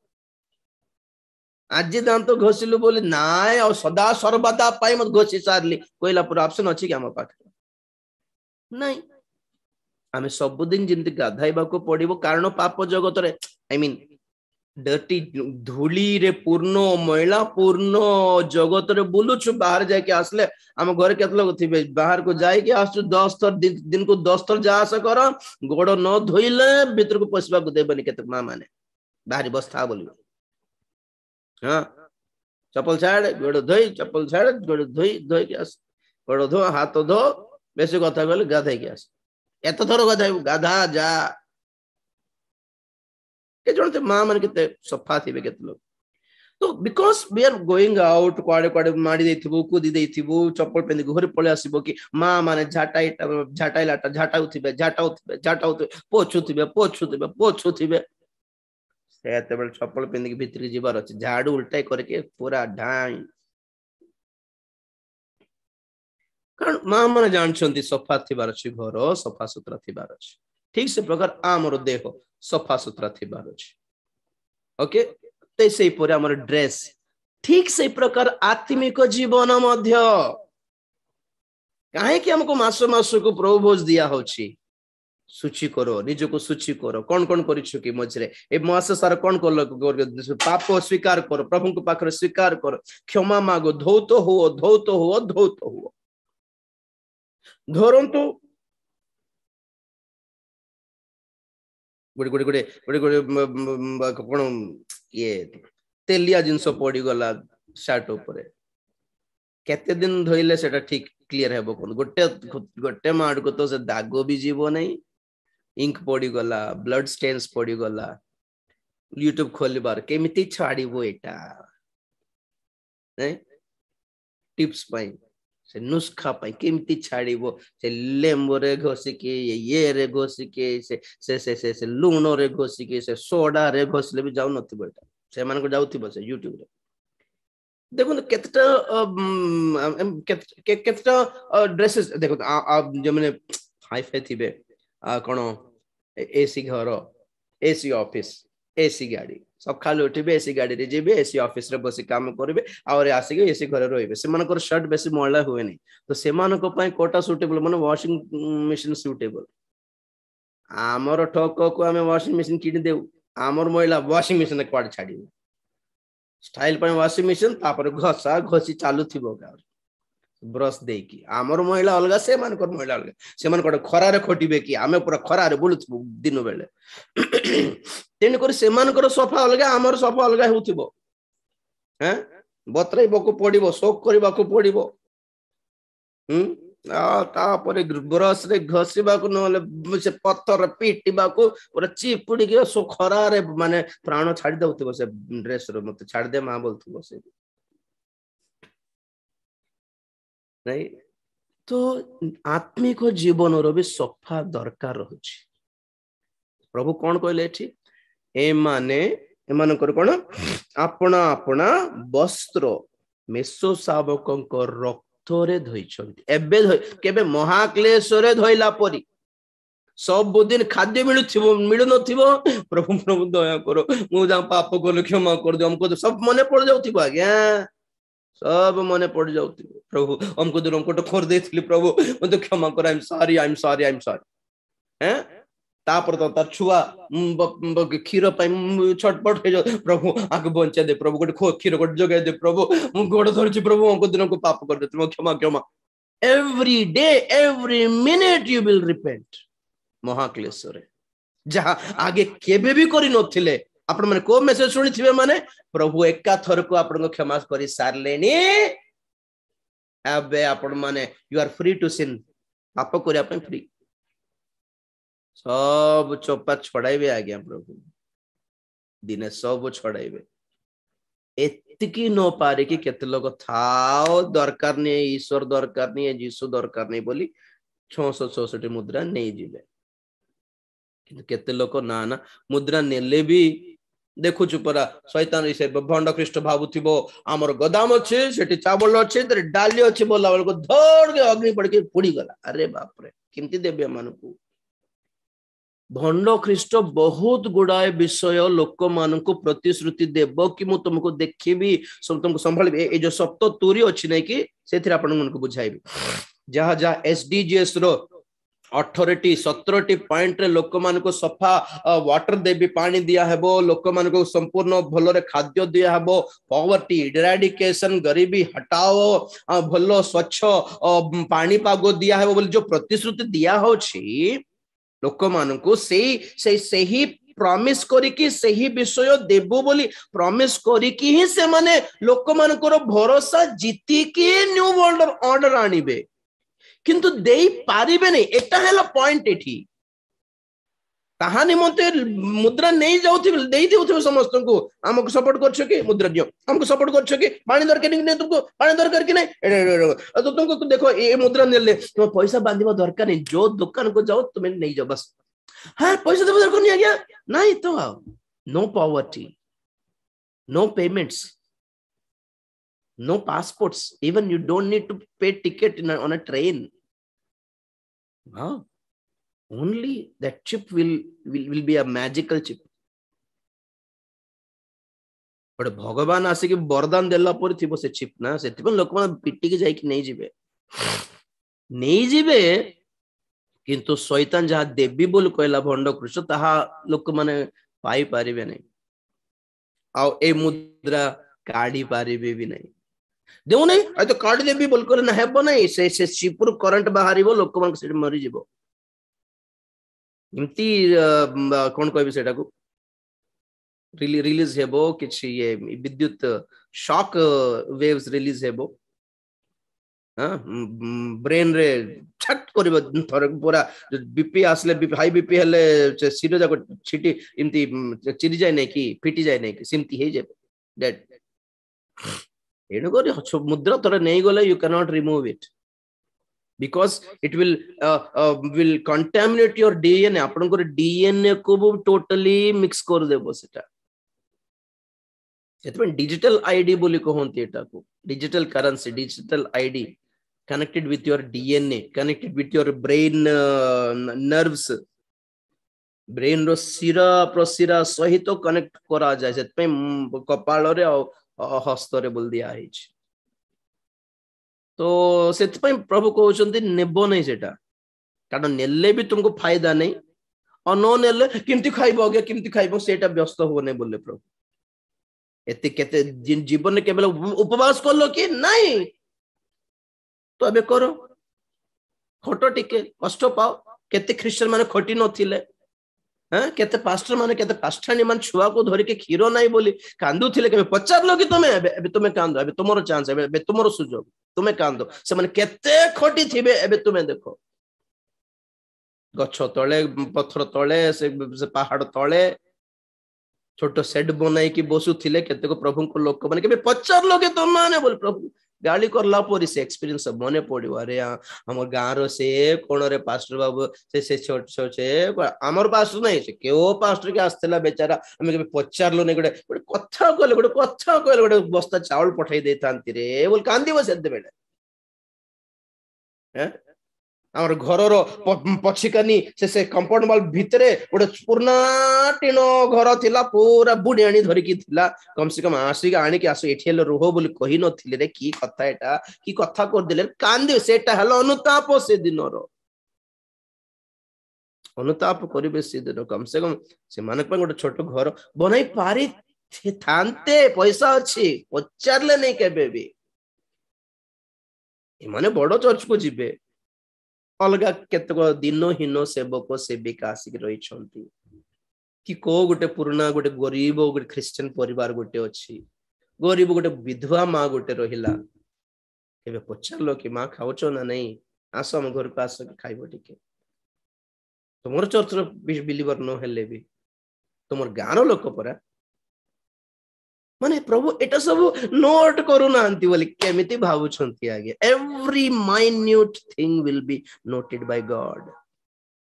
आज दांत घोसिलु बोली नाय और सदा सर्वदा पाई मत घोसी सारली कोइला पूरा ऑप्शन अछि कि हम पाख नहीं आमे सब दिन जिंदगी गाधाइबा को पड़िबो कारण पाप जगत रे आई मीन डर्टी धूली रे पूर्ण महिला पूर्ण जगत रे बुलुछु बाहर जाके आसले हम घर केत लोग थिबे बाहर को जाय के आसु 10 थर दिन को 10 थर जा आस कर गोड़ न धोइले भीतर को पसबा को देबनी केत मां माने बाहरी बस्ता बोलिबो हां चप्पल छाड़ गोड़ धोई चप्पल छाड़ गोड़ धोई के आस गोड़ धो हाथ धो बेसी कथा कहले गाधाई के आस एत थर गाधा जा के जनते मां मन केते सफा थिबे केते लोग तो because we are going out क्वाडे क्वाडे माडी देथिबो कुदी देथिबो चप्पल पेंदी घर पळे आसीबो कि मां माने झाटाई लाटा झाटाउथिबे पोछुथिबे सेते बेल चप्पल पेंदी के भीतर जीवार अछि झाड़ू उल्टाई करके पूरा ढाई कारण मां माने जानछंती सफा थिबार अछि घर सफा सुतरा थिबार अछि ठीक से प्रकार आमर देह सफा सुतरा थिबार अछि ओके ते सेई परे हमर ड्रेस ठीक से प्रकार आत्मिक जीवन मध्य काहे कि हमको मासो मासो को प्रभु भोज दिया होछि सूची करो निज को सूची करो कौन कौन करिछु कि मझरे ए मास सारा कौन कर पाप स्वीकार करो प्रभु को पाखरे स्वीकार करो क्षमा मागो धौत हो धरंतु गुडे गुडे गुडे गुडे गुडे कोन ये तेलिया जिंस पड़ी गला शर्ट ऊपर केते दिन धोइले सेटा ठीक क्लियर हेबो कोन गोटे माड को तो से दागो भी जीवो नहीं इंक पड़ी गला ब्लड स्टेन्स पड़ी गला यूट्यूब खोलिबार केमिति छाड़ीबो एटा नहीं टिप्स पाई से नुस्खा पाई केमिति छाड़ीबो से लेंबो रे घोसी के ये रे घोसी के से लूण रे घोसी के से सोडा रे घोसले भी जाउ नथि बेटा से मान को जाउथिबो से यूट्यूब रे देखो केतटा ड्रेसेस देखो आप जो मैंने हाई फाई थिबे कोन एसी घर एसी ऑफिस एसी गाड़ी सब खाली उठिबे एसी गाड़ी रे जेबे एसी ऑफिस रे बसी काम करबे और आसी के एसी घर रहबे से मानकर शर्ट बेसी मोळला हुए नहीं तो से मान को पय कोटा सूटेबल माने वॉशिंग मशीन सूटेबल आमर ठक को हमें वॉशिंग मशीन किनि देउ आमर महिला वॉशिंग मशीन क्वाड छाडी स्टाइल पय वॉशिंग मशीन तापर घसा घसी चालू थिबो का ब्रश दे की आमर महिला अलगा से मान कर महिला अलगा से मान कोड खरा रे खोटिबे की आमे पूरा खरा रे बुलुथबो दिन बेले तेन कर से मान कर सफा अलगा आमर सफा अलगा होथिबो हैं बतरै बको पडिबो शोक करबा को पडिबो तापर ब्रश रे घसीबा को न से पत्थर पीटिबा को पूरा चिपुड़ी के सो खरा रे माने प्राण छाड़ी दउथिबो से ड्रेस रो मते छाड़ दे मां बोलथिबो से नहीं तो आत्मिक जीवन रो भी सफा दरकार रहउछि प्रभु कोन कहले एठी ए माने एमानकर कोन आपना आपना वस्त्र मेसो शावकंक रक्तरे धोइछन्ति एबे केबे महाक्लेशरे धोइला परी सब दिन खाद्य मिलु नथिबो प्रभु प्रभु दया करो मु जा पाप को क्षमा कर दो हमको तो सब मने पड़ जाउथिबो आज्ञा सब मने पड़ जाउथिबो प्रभु हमको तो हमको तो खोर देथिली प्रभु मते क्षमा कर आई एम सॉरी हैं तापर तो तार छुआ क्षीर छटपट हो प्रभु आगे बंचा दे प्रभु गोटे क्षीर गोटे जगह दे प्रभु मु गोड़ धरछि प्रभु हमको दिन को पाप कर दे क्षमा every day every minute you will repent महाक्लेश रे जहा आगे केबे भी करि नथिले आपण माने को मेसेज सुनि थिबे माने प्रभु एका थर को आपण को क्षमा करि सारलेनी एबे आपण माने you are free to sin पाप करिया पे फ्री सब चोपा छड़ाइबे आज्ञा प्रभु दिने सब छड़ाइबे एतिकी न पारे कि केते लोग थाओ दरकार नहीं ईश्वर दरकार नहीं जीसु दरकार नहीं बोली 666 मुद्रा नहीं जिले किंतु केते लोग ना ना मुद्रा नेले भी देखु परा शैतान से भंड ख्रीष्ट भावुथिबो हमर गोदाम अछि सेठी चावल अछि तरे डाली अछि बोला बेल को धड़ के अग्नि पड़ के पुड़ी गला अरे बाप रे किंती देबे मानकू भंड ख्रीष्ट बहुत गुड़ाए विषय लोक मान को प्रतिश्रुति देव कि मु तुमको देखिबी तुमको संभाल ए जो सप्त तुरी अछि नै कि सेथिरा आपण मन को बुझाइबी जहा जहा एसडीजीएस रो 18टी 17टी पॉइंट रे लोक मान को सफा वाटर देबी पानी दिया हेबो लोक मान को संपूर्ण भलो रे खाद्य दिया हेबो पॉवर्टी इरेडिकेशन गरीबी हटाओ भलो स्वच्छ पानी पागो दिया हेबो बोली जो प्रतिश्रुति दिया होछि लोक मान को सही प्रॉमिस करिकी सही विषय देबो बोली प्रॉमिस करिकी ही से माने लोक मान को भरोसा जीती की न्यू वर्ल्ड ऑर्डर आनिबे किंतु देई पारिबे नहीं एटा हैला पॉइंट एठी ताहा निमंते मुद्रा नहीं जाउथिबे देई देउथिबे समस्त को हमको सपोर्ट करछो कि मुद्रा दियो हमको सपोर्ट करछो कि पानी दरकार नहीं तुमको पानी दरकार कि नहीं तो तुमको देखो ये मुद्रा नेले तुम पैसा बांधिबा दरकार नहीं जो दुकान को जाओ तुम नहीं जाओ बस हां पैसा देबा दरकार नहीं आ गया नहीं तो no poverty no payments no passports even you don't need to pay ticket on a train wow only that chip will be a magical chip but भगवान आसे कि वरदान देला पर थिबो से चिप ना सेति पण लोक मन पिट्टी के जाई कि नहीं जीवे किंतु शैतान जहा देवी बोल कहला भंड कृष्ण ताहा लोक माने पाई पारिबे नहीं आ ए मुद्रा काढी पारिबे भी नहीं देउ नहीं आ तो काढी देबी बोल कर ना हेबो नहीं से शिपुर करंट बाहरिबो लोक मन से मरि जिवो इमती कोन कहबी सेटा को रिलीज हेबो किछि ये विद्युत शॉक वेव्स रिलीज हेबो हां ब्रेन रे छट करबो थर पूरा बीपी आसले हाई बीपी हेले सिरो जाको छिटी इमती चिरी जाय नै कि फिटी जाय नै कि सिमती हे जेबो डेड एनो को मुद्रा तोरे नहीं गले you can not remove it because it will contaminate your DNA आपन को डीएनए को भी टोटली मिक्स कर देबो सेटा सेतमे डिजिटल आईडी बोली कहंती एटा को digital currency digital ID connected with your DNA connected with your brain nerves brain रो सिरा प्रसिरा सहित कनेक्ट करा जाय सेतमे कपाल रे हस्त रे बोल दिया है तो सेतपै प्रभु कहउचंती नेबो नहीं सेटा कारण नेले भी तुमको फायदा नहीं और नो नेले किमती खाइबो आगे किमती खाइबो सेटा व्यस्त हो नहीं बोले प्रभु एते केते जीवन में केवल उपवास करलो कि नहीं तो अबे करो खटो टिके कष्ट पाओ केते ख्रिस्टियन माने खटी नथिले हाँ केते पास्टर माने केते पास्टानी मान छुआ को धरि के खीरो नाही बोली कांदु थिले के पचारलो कि तुमे एबे तुमे कांदो एबे तुमरो चांस एबे तुमरो सुजोग तुमे कांदो से माने केते खटी थिबे एबे तुमे देखो गच्छ तळे पत्थर तळे से पहाड़ तळे छोट सेट बनाई कि बसु थिले केते को प्रभु को लोक माने के पचारलो के तुम माने बोल प्रभु गाली करला पर से एक्सपीरियंस मने पड़ो अरे हमर गाँव से कोण रे पास्टर बाबू से छोट छोट से हमर पास्टर नहीं से केओ पास्टर के आस्तेला बेचारा हमें के पचारलो नहीं गोटे कथा कहले गोटे बस्ता चावल पठाई देतांती रे बोल कांदीबो से बेले हैं आमर घरर पछिकानी से कंपाउंड वॉल भितरे गोटे पुरना टीन घर थिला पूरा बुढ़ी आनी धरिकी थिला कम से कम आसिक आनी के आसो एठी हेले रुहो बोली कहि नथिले रे की कथा एटा की कथा कर देले कांदे सेटा हलो अनुताप से दिनर अनुताप करिवे से दिन कम से कम से मानक पे गोटे छोट घर बनाई पारी थांते पैसा अछि पचारले नहीं केबे भी ए माने बड़ चर्च को जिबे अलग केतक दिनहीन सेवक सेविका आसिक रही कि को गोटे पुराना गोटे गरीब गोटे ख्रिस्टियन परिवार गोटे अच्छी गरीब गोटे विधवा माँ गोटे रहिला केबे पचारलो कि माँ खाउचो ना नहीं आस हम घर को आस खाइबो टिके तुमर चर्च रो बिलीवर न हेले भी तुमर गाँव लोक परा माने प्रभु एटा सब नोट करू नांती बोली केमिति भावुछंती आगे every minute thing will be noted by God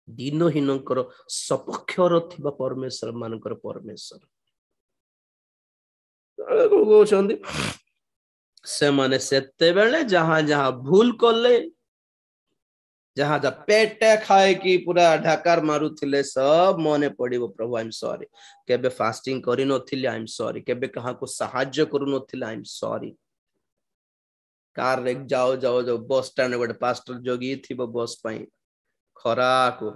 दिनहीनकर सपक्षर थिबा परमेश्वर मानकर परमेश्वर कहउछंती से माने सेते बेले जहां जहां भूल करले जहां जहां पेट खाए कि पूरा ढाकार मारू थिले सब मने पड़िबो प्रभु आई एम सॉरी केबे फास्टिंग करि नथिले आई एम सॉरी केबे कहा को सहाय्य करू नथिले आई एम सॉरी कार रे जाओ जाओ जाओ बस स्टैंड गोटे पास्टर जोगी थिबो बस पई खरा को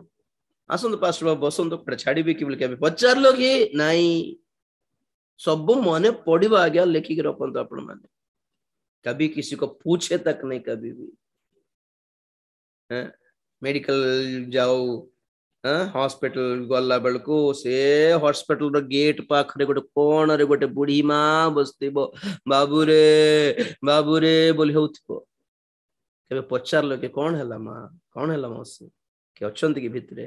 आसंत पास्टर बसंत कोटे छाड़ीबे कि बोल केबे पचारलो कि नाही सब मने पड़िबो आज्ञा लेखि के रखंत आपण माने कभी किसी को पूछे तक नहीं कभी भी मेडिकल जाओ हॉस्पिटल गला बेलको से हॉस्पिटल रो गेट पाखरे गोटे कोण रे गोटे बुढ़ी माँ बसथिबो बाबू रे बोली होथिबो केबे पचारलो के कोण हैला माँ कोण हैला मौसी के अछंती कि भितरे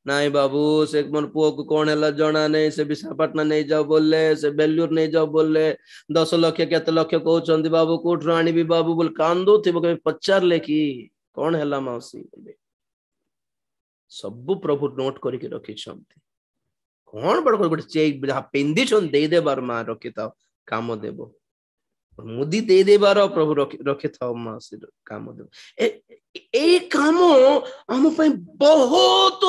नाई बाबू से मन पुओ को कोण हैला जणा नहीं से विशाखापटना नहीं जाओ बोले से बेल्लूर नहीं जाओ बोले 10 लाख केते लाख कहउचंती बाबू कोठरो आनीबी बाबू बोल कांदो थिबो के पचारले कि कौन हैला मौसी सब प्रभु नोट करके रखी कौन बड़ गोटे चेक पिंधि दे देबार माँ रखी था काम देव मुदी दे देबार प्रभु रखी था मौसी काम देव ए काम हम बहुत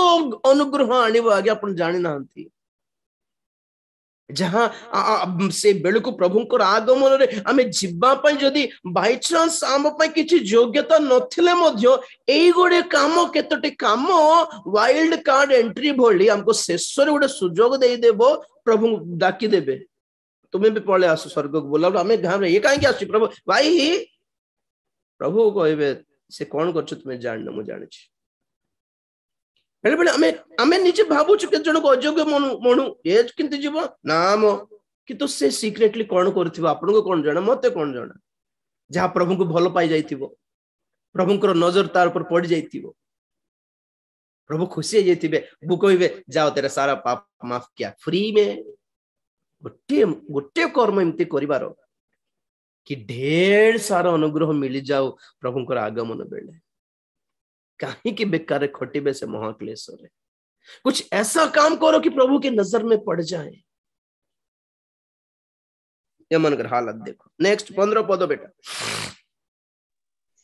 अनुग्रह आनिबो आगे अपन जानि नांती जहां से बेलू को प्रभु आगमन रे आमे जिबा पई जदी बाय चांस आम पई किछि योग्यता नथिले मध्य एई गोडे काम केतटे काम वाइल्ड कार्ड एंट्री भोली हमको शेषर गोटे सुजोग दे देबो प्रभु डाकी देबे तुमे भी पळे आसु स्वर्ग को बोला आमे गाम रे ए काहे आसी प्रभु भाई प्रभु कहबे से कोन करछ तुमे जान न मु जानि छी बेले बेले आमे निजे भाबु छु के जण को अयोग्य मनु ए किंतु जीव नाम किंतु से सीक्रेटली कोन करथिबो आपन को कोन जाना मते कोन जाना जहा प्रभु को भलो पाई जाइथिबो प्रभु को नजर तार ऊपर पड़ जाइथिबो प्रभु खुशी हो जाइथिबे बु कहबे जाओ तेरा सारा पाप माफ किया फ्री में गोटे गोटे कर्म एमती करिवारो कि ढेर सारा अनुग्रह मिल जाओ प्रभु को आगमन बेले कहीं की बेकार खटिबे से महाक्लेश रे कुछ ऐसा काम करो कि प्रभु की नजर में पड़ जाए ये मनकर हालत देखो नेक्स्ट 15 पद बेटा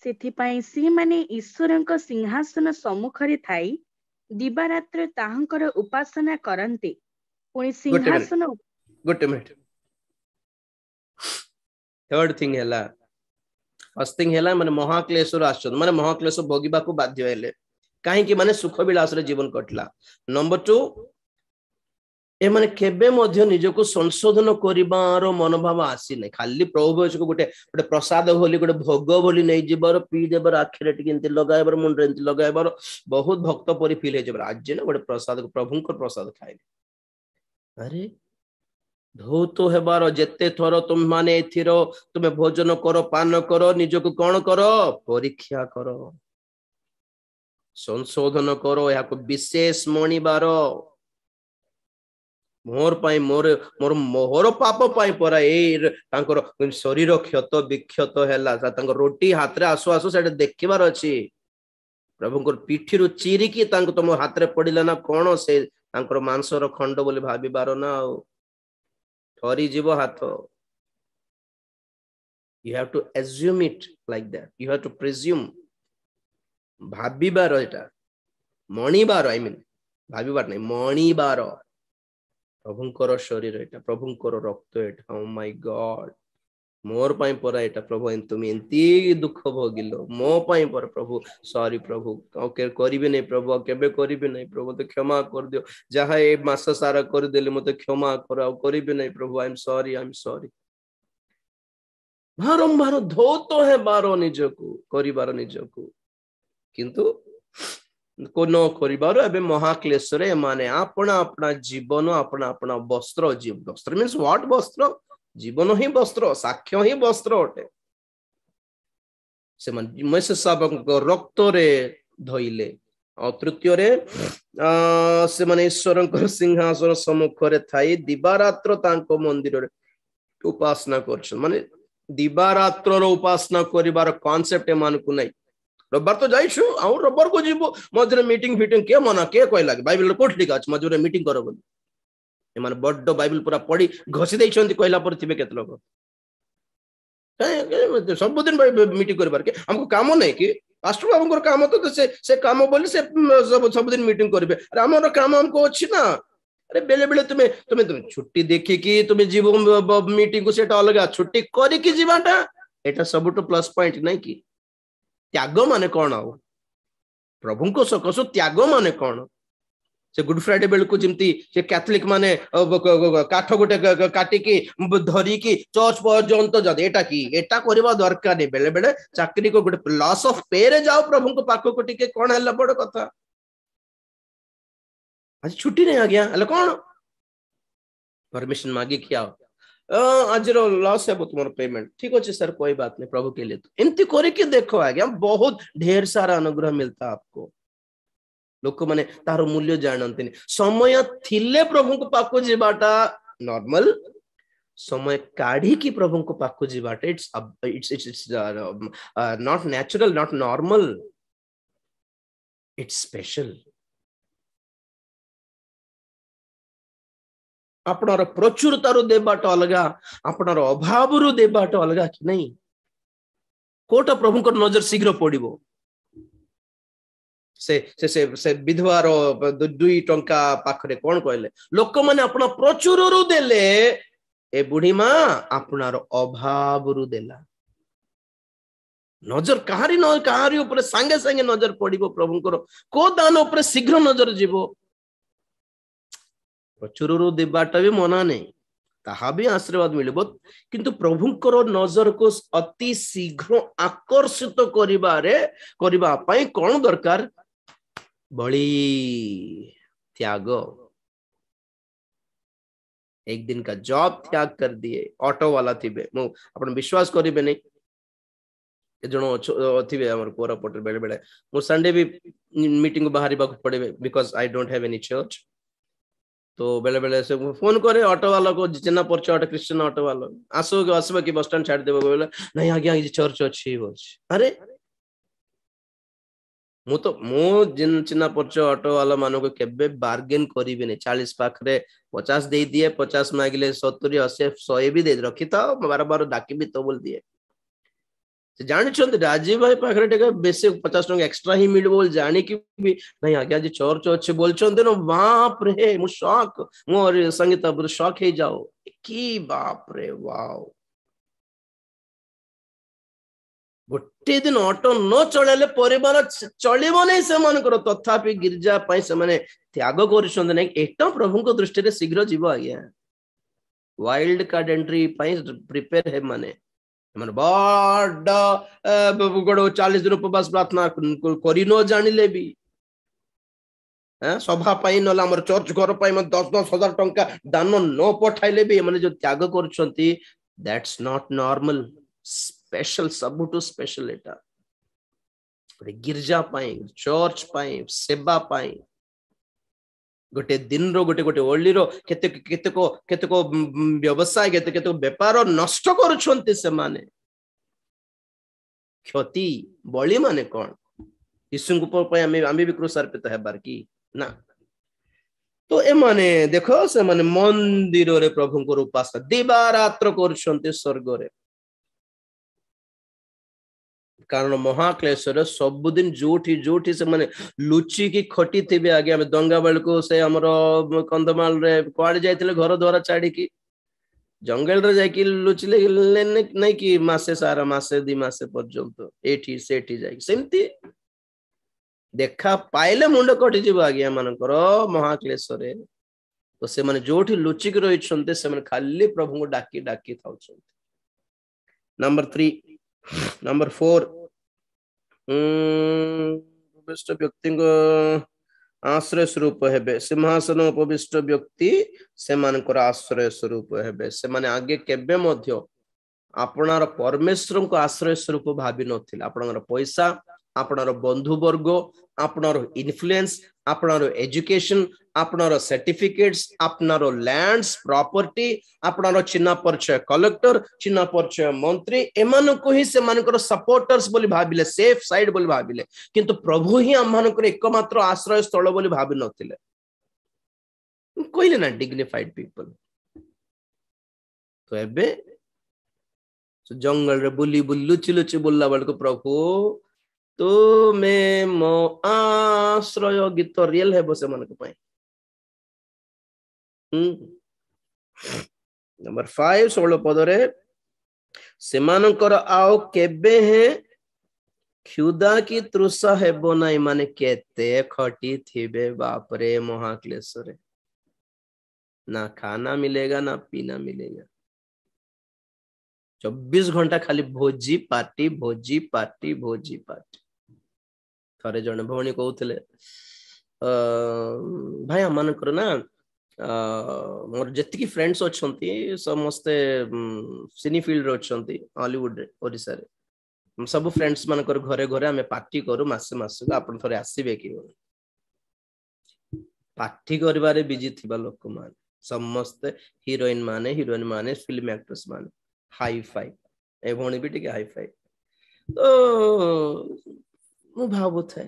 सेथिपाई सी माने ईश्वरक सिंहासन सम्मुखरे थाई दिवारात्र ताहंकर उपासना करन्ते पुणी सिंहासन गोटे मिनिट थर्ड थिंग हैला फर्स्ट थिंग हैला माने महाक्लेश आछन माने महाक्लेश भोगिबा को बाध्य हेले काहे कि माने सुख विलास रे जीवन कटला नंबर 2 ए माने केबे मध्य निजको संशोधन करिबार मनोभाव आसी नै खाली प्रभु को गोटे गोटे प्रसाद होली गोटे भोग बोली नै जिबर पी देबर आखिरे टिके लगाइबर मुंड रे लगाइबर बहुत भक्त परि फील हे जबर आज ना गोटे प्रसाद प्रभु को प्रसाद खाइले अरे धौत हेबार जेते थर तुम माने एथिर तुमे भोजन करो पान करो निजको कोन करो परीक्षा करो संशोधन करो या को विशेष मणिबार मोर पाई मोर मोर मोहर पाप पाई परा ए तांकर शरीर क्षत विक्षत हैला तांकर रोटी हाथ रे आसु आसु सेटे देखिबार अछि प्रभु को पिठी रु चिरी की तांको तुम हाथ रे पडिला ना कोन से तांकर मांसर खंड बोली भाबीबार ना थरी जीव हाथ you have to assume it like that you have to presume भाबीबार Etah मणिबार I mean भाबीबार नहीं मणिबार प्रभुंकर शरीर एटा प्रभुंकर रक्त एटा ओ माय गॉड मोर पाई परा एटा प्रभु तुम एंती दुख भोगिलो मो पाई पर प्रभु सॉरी प्रभु ओके करिबे नै प्रभु केबे करिबे नै प्रभु तो क्षमा कर दियो जहा ए मास सारा कर देले मते क्षमा कर आ करिबे नै प्रभु आई एम सॉरी बारंबार धौत है बारो निजको करिबार निजको किंतु को न करिबार एबे महाक्लेश रे माने अपना अपना जीवन अपना अपना वस्त्र जीव वस्त्र मींस व्हाट वस्त्र जीवन ही वस्त्र साक्ष्य ही वस्त्र अटे से मन मैसे सब रक्त रे धइले और तृतीय रे से माने ईश्वरंकर सिंहासन सम्मुख रे थाई दिवारात्र तांको मंदिर रे उपासना करछन माने दिवारात्र रो उपासना करिबार कांसेप्ट मान को नै रविवार तो जाइछु आ रविवार को जीवो मझरे मीटिंग फिटिंग के मना के कहला बाइबल कोठ लिखा अछि मझरे मीटिंग करो बोली ए माने बड्ड बाइबल पूरा पढ़ी घसी दैछंती कहला पर थिबे केत लोग सब दिन मीटिंग करबार के हमको काम नै कि पास्टर बाबूଙ୍କର काम तो से काम बोली से सब दिन मीटिंग करबे अरे हमर काम हमको अछि ना अरे बेले बेले तुम्हें छुट्टी देखि कि तुम्हें जीव मीटिंग को सेटा अलग छुट्टी करी कि जीवाटा एटा सबटो प्लस पॉइंट नै कि त्याग माने कौन आ प्रभु को सकसो त्याग माने कौन से गुड फ्राइडे बेल को जिमती से कैथोलिक माने काठ गोटे काटी की धरी की चर्च पर्यंत जद एटा की एटा करबा दरकार नै बेले बेले चाकरी को गोटे लॉस ऑफ पे रे जाओ प्रभु को पाखो को टिके कोन हल्ला बड़ कथा आज छुट्टी नहीं आ गया हले कौन परमिशन मांगी क्या आज रो लॉस है तुम्हारा पेमेंट ठीक अच्छे सर कोई बात नहीं प्रभु के लिए तो एमती करे के देखो आ गया बहुत ढेर सारा अनुग्रह मिलता आपको लोक माने तार मूल्य जानते समय थिले प्रभु को पाको जीवाटा नॉर्मल समय काढ़ी की प्रभु को पाको जीवाटा it's not natural not normal it's special आपणार प्रचुरतार देबाट अलगा आपणार अभाव देबाट अलगा कि नहीं कोटा प्रभु को नजर शीघ्र पड़िबो से विधवार 2 टंका पाखरे कोन कहले लोक माने अपना प्रचुर रु देले ए बुढ़ी मां आपणार अभाव रु देला नजर कहारी ऊपर संगे संगे नजर पड़िबो प्रभु को दान ऊपर शीघ्र नजर जीवो प्रचुर देवाटा भी मना नहीं ताहा भी आशीर्वाद मिलबो किंतु प्रभुंकर नजर को अति शीघ्र आकर्षित करिबा पई कोन दरकार बड़ी त्याग एक दिन का जॉब त्याग कर दिए ऑटो वाला थिबे मो अपन विश्वास करिबे नहीं जणो थिबे हमर कोरापट बेले बेले मो संडे भी मीटिंग बाहरी बाक पड़े because I don't have any church तो बेले बेले से फोन करे ऑटो वाला को जितना परच ऑटो क्रिश्चियन ऑटो वाला आसो कि बस स्टैंड छाड़ देबो बोले नहीं आगे आगे चर्च अछि बोल अरे मो जिन चिन्ना परच ऑटो वाला मानो को केबे बार्गेन करिबे नै 40 पाखरे 50 दे दिए 50 मांगले 70 80 100 भी दे रखी था बार बार डाकी भी तो बोल दिए जानी छंती राजीव भाई पाखरे टेका बेसे 50 टका एक्स्ट्रा ही मिल बोल जानी कि भी नहीं आगे आज चर्च अच्छे बोल छंते न बाप रे मु शॉक मोर संगीता बुर शॉक हे जाओ की बाप रे वाओ गोटे दिन ऑटो न चलेले परिवार चलिबो नै से मानकर तथापि गिरजा पई से माने त्याग करछन नै एटा प्रभु को दृष्टि रे शीघ्र जीव आज्ञा वाइल्ड कार्ड एंट्री पई प्रिपेयर है माने माने बड़ गडो 40 दिन उपवास प्रार्थना करि न जानिले भी सभा पाई न हमर चर्च घर पाई 10-10 हजार टंका दान न पठाइले भी माने जो त्याग करछंती दैट्स नॉट नॉर्मल स्पेशल सबुटु स्पेशल एटा गिरजा पाई चर्च पाई सेवा पाई गोटे दिन रो गोटे गोटे ओली रो केते केते को व्यवसाय केते को व्यापार नष्ट करूछंती से माने क्षति बळी माने कोन यीशु को पय आमे भी क्रूस अर्पित हेबार की ना तो ए माने देखो से माने मंदिर रे प्रभु को उपासना दिवा रात्र करूछंती स्वर्ग रे कारण महाक्लेश सबुदिन जोठी जोठी से माने लुची की खटी थे आगे आम दंगा बेल को से हमर कंधमाल रे कुआड़ जाइतिले घर द्वारा छाड़ी की जंगल रे जाई की लुचले नहीं कि मासे सारा मासे 2 मासे पर्यंत एठी सेठी जाई सेमती देखा पाइले मुंड कटि जीव आगे मानकर महाक्लेश रे तो से माने जोठी लुची की रही छनते से माने खाली प्रभु को डाकी डाकी थाउ छनते नंबर 3 नंबर 4 उपविष्ट व्यक्ति आश्रय स्वरूप हेबे सिंहासन उपविष्ट व्यक्ति से मानकर आश्रय स्वरूप हेबे से माने आगे केबे मध्य आपनार परमेश्वर को आश्रय स्वरूप भाबी नथिल आपनार पैसा आपनार बंधु वर्ग आपनार इन्फ्लुएंस आपनार एजुकेशन आपनार सर्टिफिकेट्स आपनार लैंड्स प्रॉपर्टी आपनार चिन्ह परिचय कलेक्टर चिन्ह परिचय मंत्री एमान को ही से मानकर सपोर्टर्स बोली भाबिले सेफ साइड बोली भाबिले किंतु प्रभु ही हम मानकर एकमात्र आश्रय स्थल बोली भाबी नथिले कोइले ना डिग्निफाइड पीपल तो एबे जंगल रे बुली लुची लुची बोलला बेल को प्रभु तो मैं मो आश्रय गीत रियल है बसे मन को पाई नंबर 5 16 पदरे सेमानकर आओ केबे है क्षुदा की तृषा हेबो नाही माने केते खटी थिबे बाप रे महाक्लेश रे ना खाना मिलेगा ना पीना मिलेगा 24 घंटा खाली भोजी पार्टी भोजी पार्टी भोजी पार्टी थरे जने भौणी कहउतले भाई अमान कर ना मोर जति की फ्रेंड्स अछंती समस्त सिनी फील्ड रे अछंती हॉलीवुड रे ओडिसा रे हम सब फ्रेंड्स मान कर घरे घरे हमें पार्टी करू मासे मासे आपण थरे आसीबे कि पार्टी करबारे बिजी थिबा लोक मान समस्त हीरोइन माने फिल्म एक्ट्रेस माने हाई फाई ए भौणी भी टिके हाई फाई तो मु भावो थे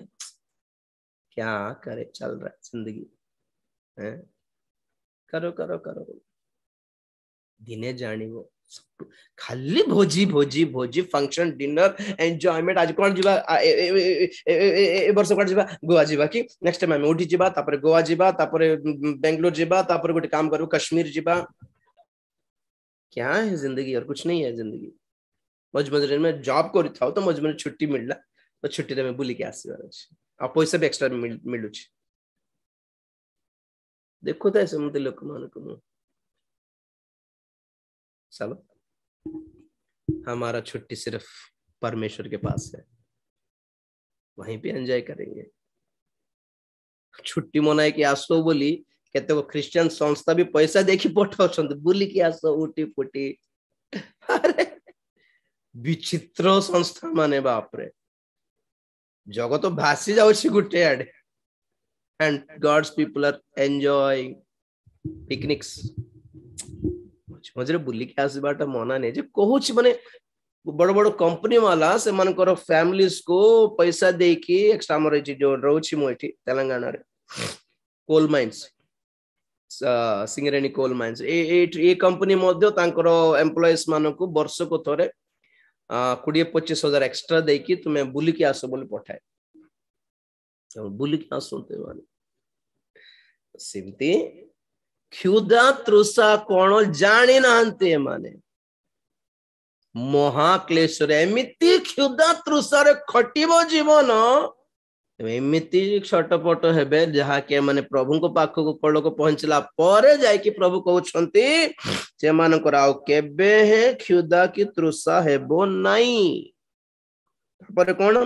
क्या करे चल रहा है जिंदगी है करो करो करो दिने जानिबो खाली भोजी भोजी भोजी फंक्शन डिनर एन्जॉयमेंट आज कोन जीवा ए वर्ष कोन जीवा गोवा जीवा कि नेक्स्ट टाइम हम ओडी जीवा तापर गोवा जीवा तापर बेंगलोर जीवा तापर गोटे काम करू कश्मीर जीवा क्या है जिंदगी और कुछ नहीं है जिंदगी मजमजरे में जॉब करि थाओ तो मजमजरे छुट्टी मिलला तो छुट्टी रे में बुली के आसीबार अछि आ पैसा भी एक्स्ट्रा मिलु छी देखो तो ऐसे मते लोक मान को चलो हमारा छुट्टी सिर्फ परमेश्वर के पास है वहीं पे एंजॉय करेंगे छुट्टी मनाए कि आसो बोली केते को क्रिश्चियन संस्था भी पैसा देखि पठाउछन बुली कि आसो उटी पुटी अरे विचित्र संस्था माने बाप रे जगत तो भासी जाउछि गुटे आडे and God's people are enjoying picnics मझे बुली के आसबाटा मना नहीं जे कहूछि माने बड़ बड़ कंपनी वाला से मानकर फैमिलीज को पैसा देकी एक्स्ट्रा हमर जो रहउछि मोठी तेलंगाना रे coal mines Singareni coal mines ए कंपनी मध्य तांकर एम्प्लॉइज मानको को वर्ष को थरे 20-25 हजार एक्स्ट्रा देकी तुम्हें बुली के आसो बोली पठाए बुली के आसोते माने सिमती क्षुदा तृषा कोन जानि नांते माने महाक्लेश एमती क्षुदा तृषार खटिब जीवन एमती छटपट हेबे जहाँकि माने प्रभु को पाख को कल को पहुंचला पर जाइकी प्रभु कहउछंती से मानकर आउ केबे हे क्षुदा की तृषा हेबो नाही पर कौन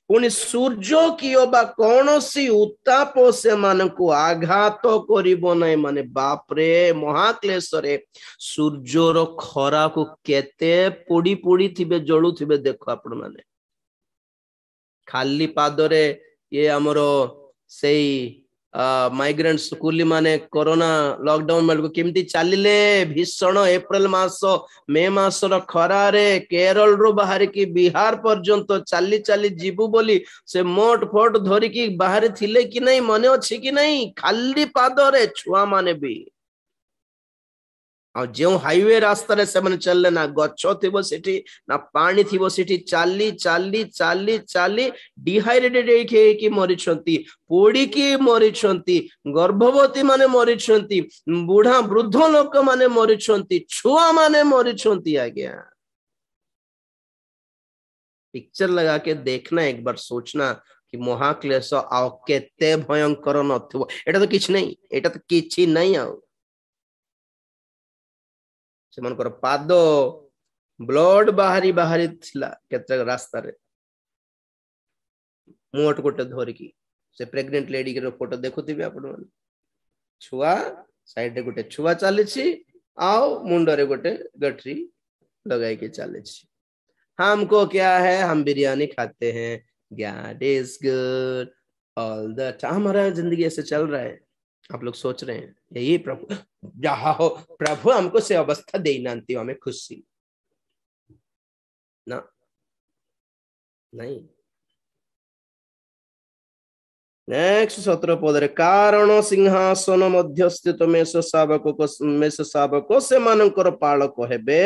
पुणी सूर्य कियो बा कौनसी उत्ताप से मान को आघात करिबो नाही माने बाप रे महाक्लेश रे सूर्यर खरा को केते पोड़ी पोड़ी थिबे जळु थिबे देखो आपण माने खाली पादरे ये हमरो सेई माइग्रेंट स्कूली माने कोरोना लॉकडाउन बेलको केमती चलिले भीषण एप्रिल मास मे मासर खरा रे केरल रो बाहर की बिहार पर्यंत चली चली जीवु बोली से मोट फोट धरिकी बाहर थिले कि नहीं मने अछि कि नहीं खाली पादरे छुआ माने भी आ जो हाईवे रास्ता रे से मन चलले ना गच्छ थिबो सेठी ना पानी थिबो सेठी चाली चाली चाली चाली डिहाइड्रेटेड के मरिछंती पोड़ी की मरिछंती गर्भवती माने मरिछंती बूढ़ा वृद्ध लोक माने मरिछंती छुआ माने मरिछंती आज्ञा पिक्चर लगा के देखना एक बार सोचना कि महाक्लेश आ केते भयंकर नथिबो एटा तो किछ नहीं एटा तो किछि नहीं आ से मनकर पाद ब्लड बाहरी बाहरी थिला केते रास्ता रे मोट गोटे धरिकी से प्रेग्नेंट लेडी के फोटो देखुथिबे आपण मन छुआ साइड रे गोटे छुआ चलीछि आओ मुंडो रे गोटे गठरी लगाई के चलीछि हमको क्या है हम बिरयानी खाते हैं God is good all the time हमारा जिंदगी ऐसे चल रहा है आप लोग सोच रहे हैं यही प्रभु जहाँ हो प्रभु हमको से अवस्था देनांती हमें खुशी ना नहीं नेक्स्ट 17 पदरे कारण सिंहासन मध्य स्थित मेष शावक से मानकर पालक हेबे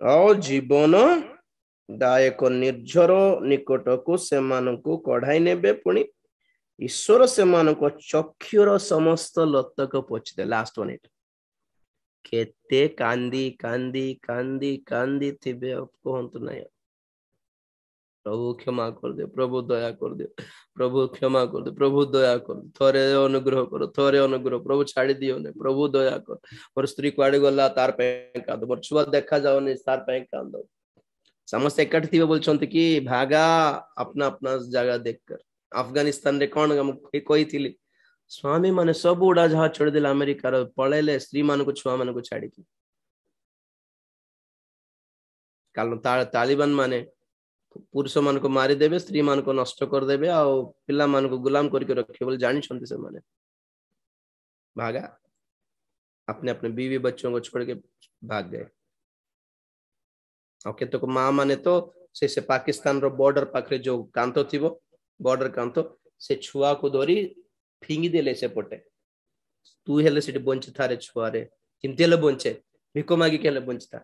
और जीवन दायक निर्झर निकट को से मानक कढ़ाई नेबे पुणी ईश्वर से मानक चक्षुर समस्त लतक पोछदे लास्ट वन इट केते कांदी कांदी कांदी कांदी थिबे कहंतु नहीं प्रभु क्षमा कर दे प्रभु दया कर दे प्रभु क्षमा कर दे प्रभु दया कर थोरे अनुग्रह कर थोरे अनुग्रह प्रभु छाड़ी दियो ने प्रभु दया कर मोर स्त्री कुआडे गला तार पे कांद मोर छुआ देखा जाओ ने तार पे कांद समस्त एकट थिबे बोलछंती कि भागा अपना अपना जगह देखकर अफगानिस्तान रे कोन हम कोई थिली स्वामी माने सब उड़ा जहाज छोड़ दिला अमेरिका रो पळेले स्त्री मान को छुआ मान को छाड़ी की काल तालिबान माने पुरुष मान को मारी देबे स्त्री मान को नष्ट कर देबे आ पिला मान को गुलाम करके रखे बोल जानी छंती से माने भागा अपने अपने बीवी बच्चों को छोड़ के भाग गए और केतो को मां माने तो से पाकिस्तान रो बॉर्डर पाखरे जो कांतो थिबो बॉर्डर कांतो से छुआ को धरी फिंगी देले से पटे तू हेले सिटी बंच थारे छुआ रे किमतेले बंचे भिको मागी केले बंचता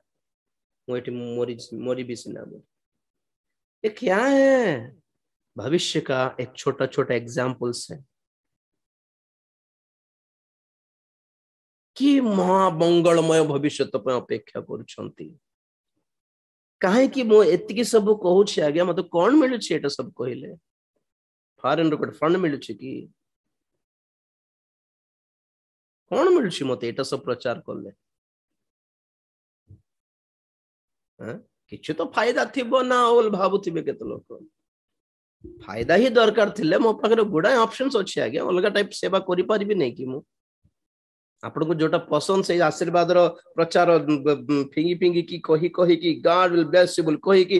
मोइटी मोरी मोरी बिसना ये क्या है भविष्य का एक छोटा छोटा एग्जाम्पल्स है कि महामंगलमय भविष्य तो अपेक्षा करुछंती काहे कि मो एतिकी सब कहू छी आगे मते कोन मिलु छी एटा सब कहिले फॉरेन रिकॉर्ड फंड मिलु छी कि कोन मिलु छी मते एटा सब प्रचार करले हां किछु तो फायदा थिबो ना ओल भाबुथिबे केत लोक फायदा ही दरकार थिले मो पाखरे गुडा ऑप्शंस अछि आगे अलगा टाइप सेवा करि परिबि नै कि मु आपन को जोटा पसंद से आशीर्वाद रो प्रचार फिंगी फिंगी की कही कही की गॉड विल ब्लेस यू बोल कही की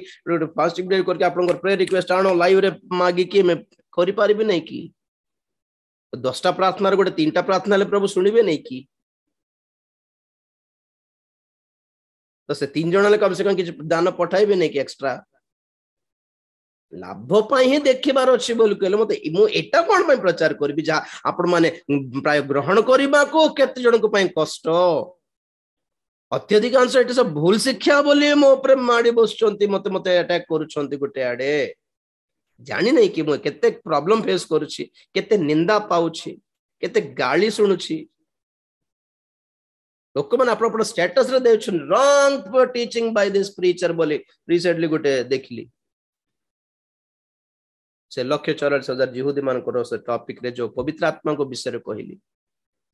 फास्टिंग डे करके आपन को प्रेयर रिक्वेस्ट आनो लाइव रे मागी की मैं करि परिबि नै कि 10टा प्रार्थना रे गोटे 3टा प्रार्थना ले प्रभु सुनिबे नै कि तो से 3 जण ले कम से कम किछ दान पठाइबे नै कि एक्स्ट्रा लाभ पाई ही देखिबार अछि बोल कहले मते मु एटा कोन पय प्रचार करबी जा आपण माने प्राय ग्रहण करबा को केते जण को पय कष्ट अत्यधिक अंश एटा सब भूल शिक्षा बोली मो ऊपर माडी बसचंती मते मते अटैक करूछंती गुटे आडे जानि नै कि मु केते प्रॉब्लम फेस करूछि केते निंदा पाउछि केते गाली सुनुछि लोक मैंने अपन स्टेटस रे देउछन wrong teaching by this preacher बोली रिसेंटली गोटे देखली से 1,44,000 जिहुदी मानकर से टॉपिक रे जो पवित्र आत्मा को विषय रे कहली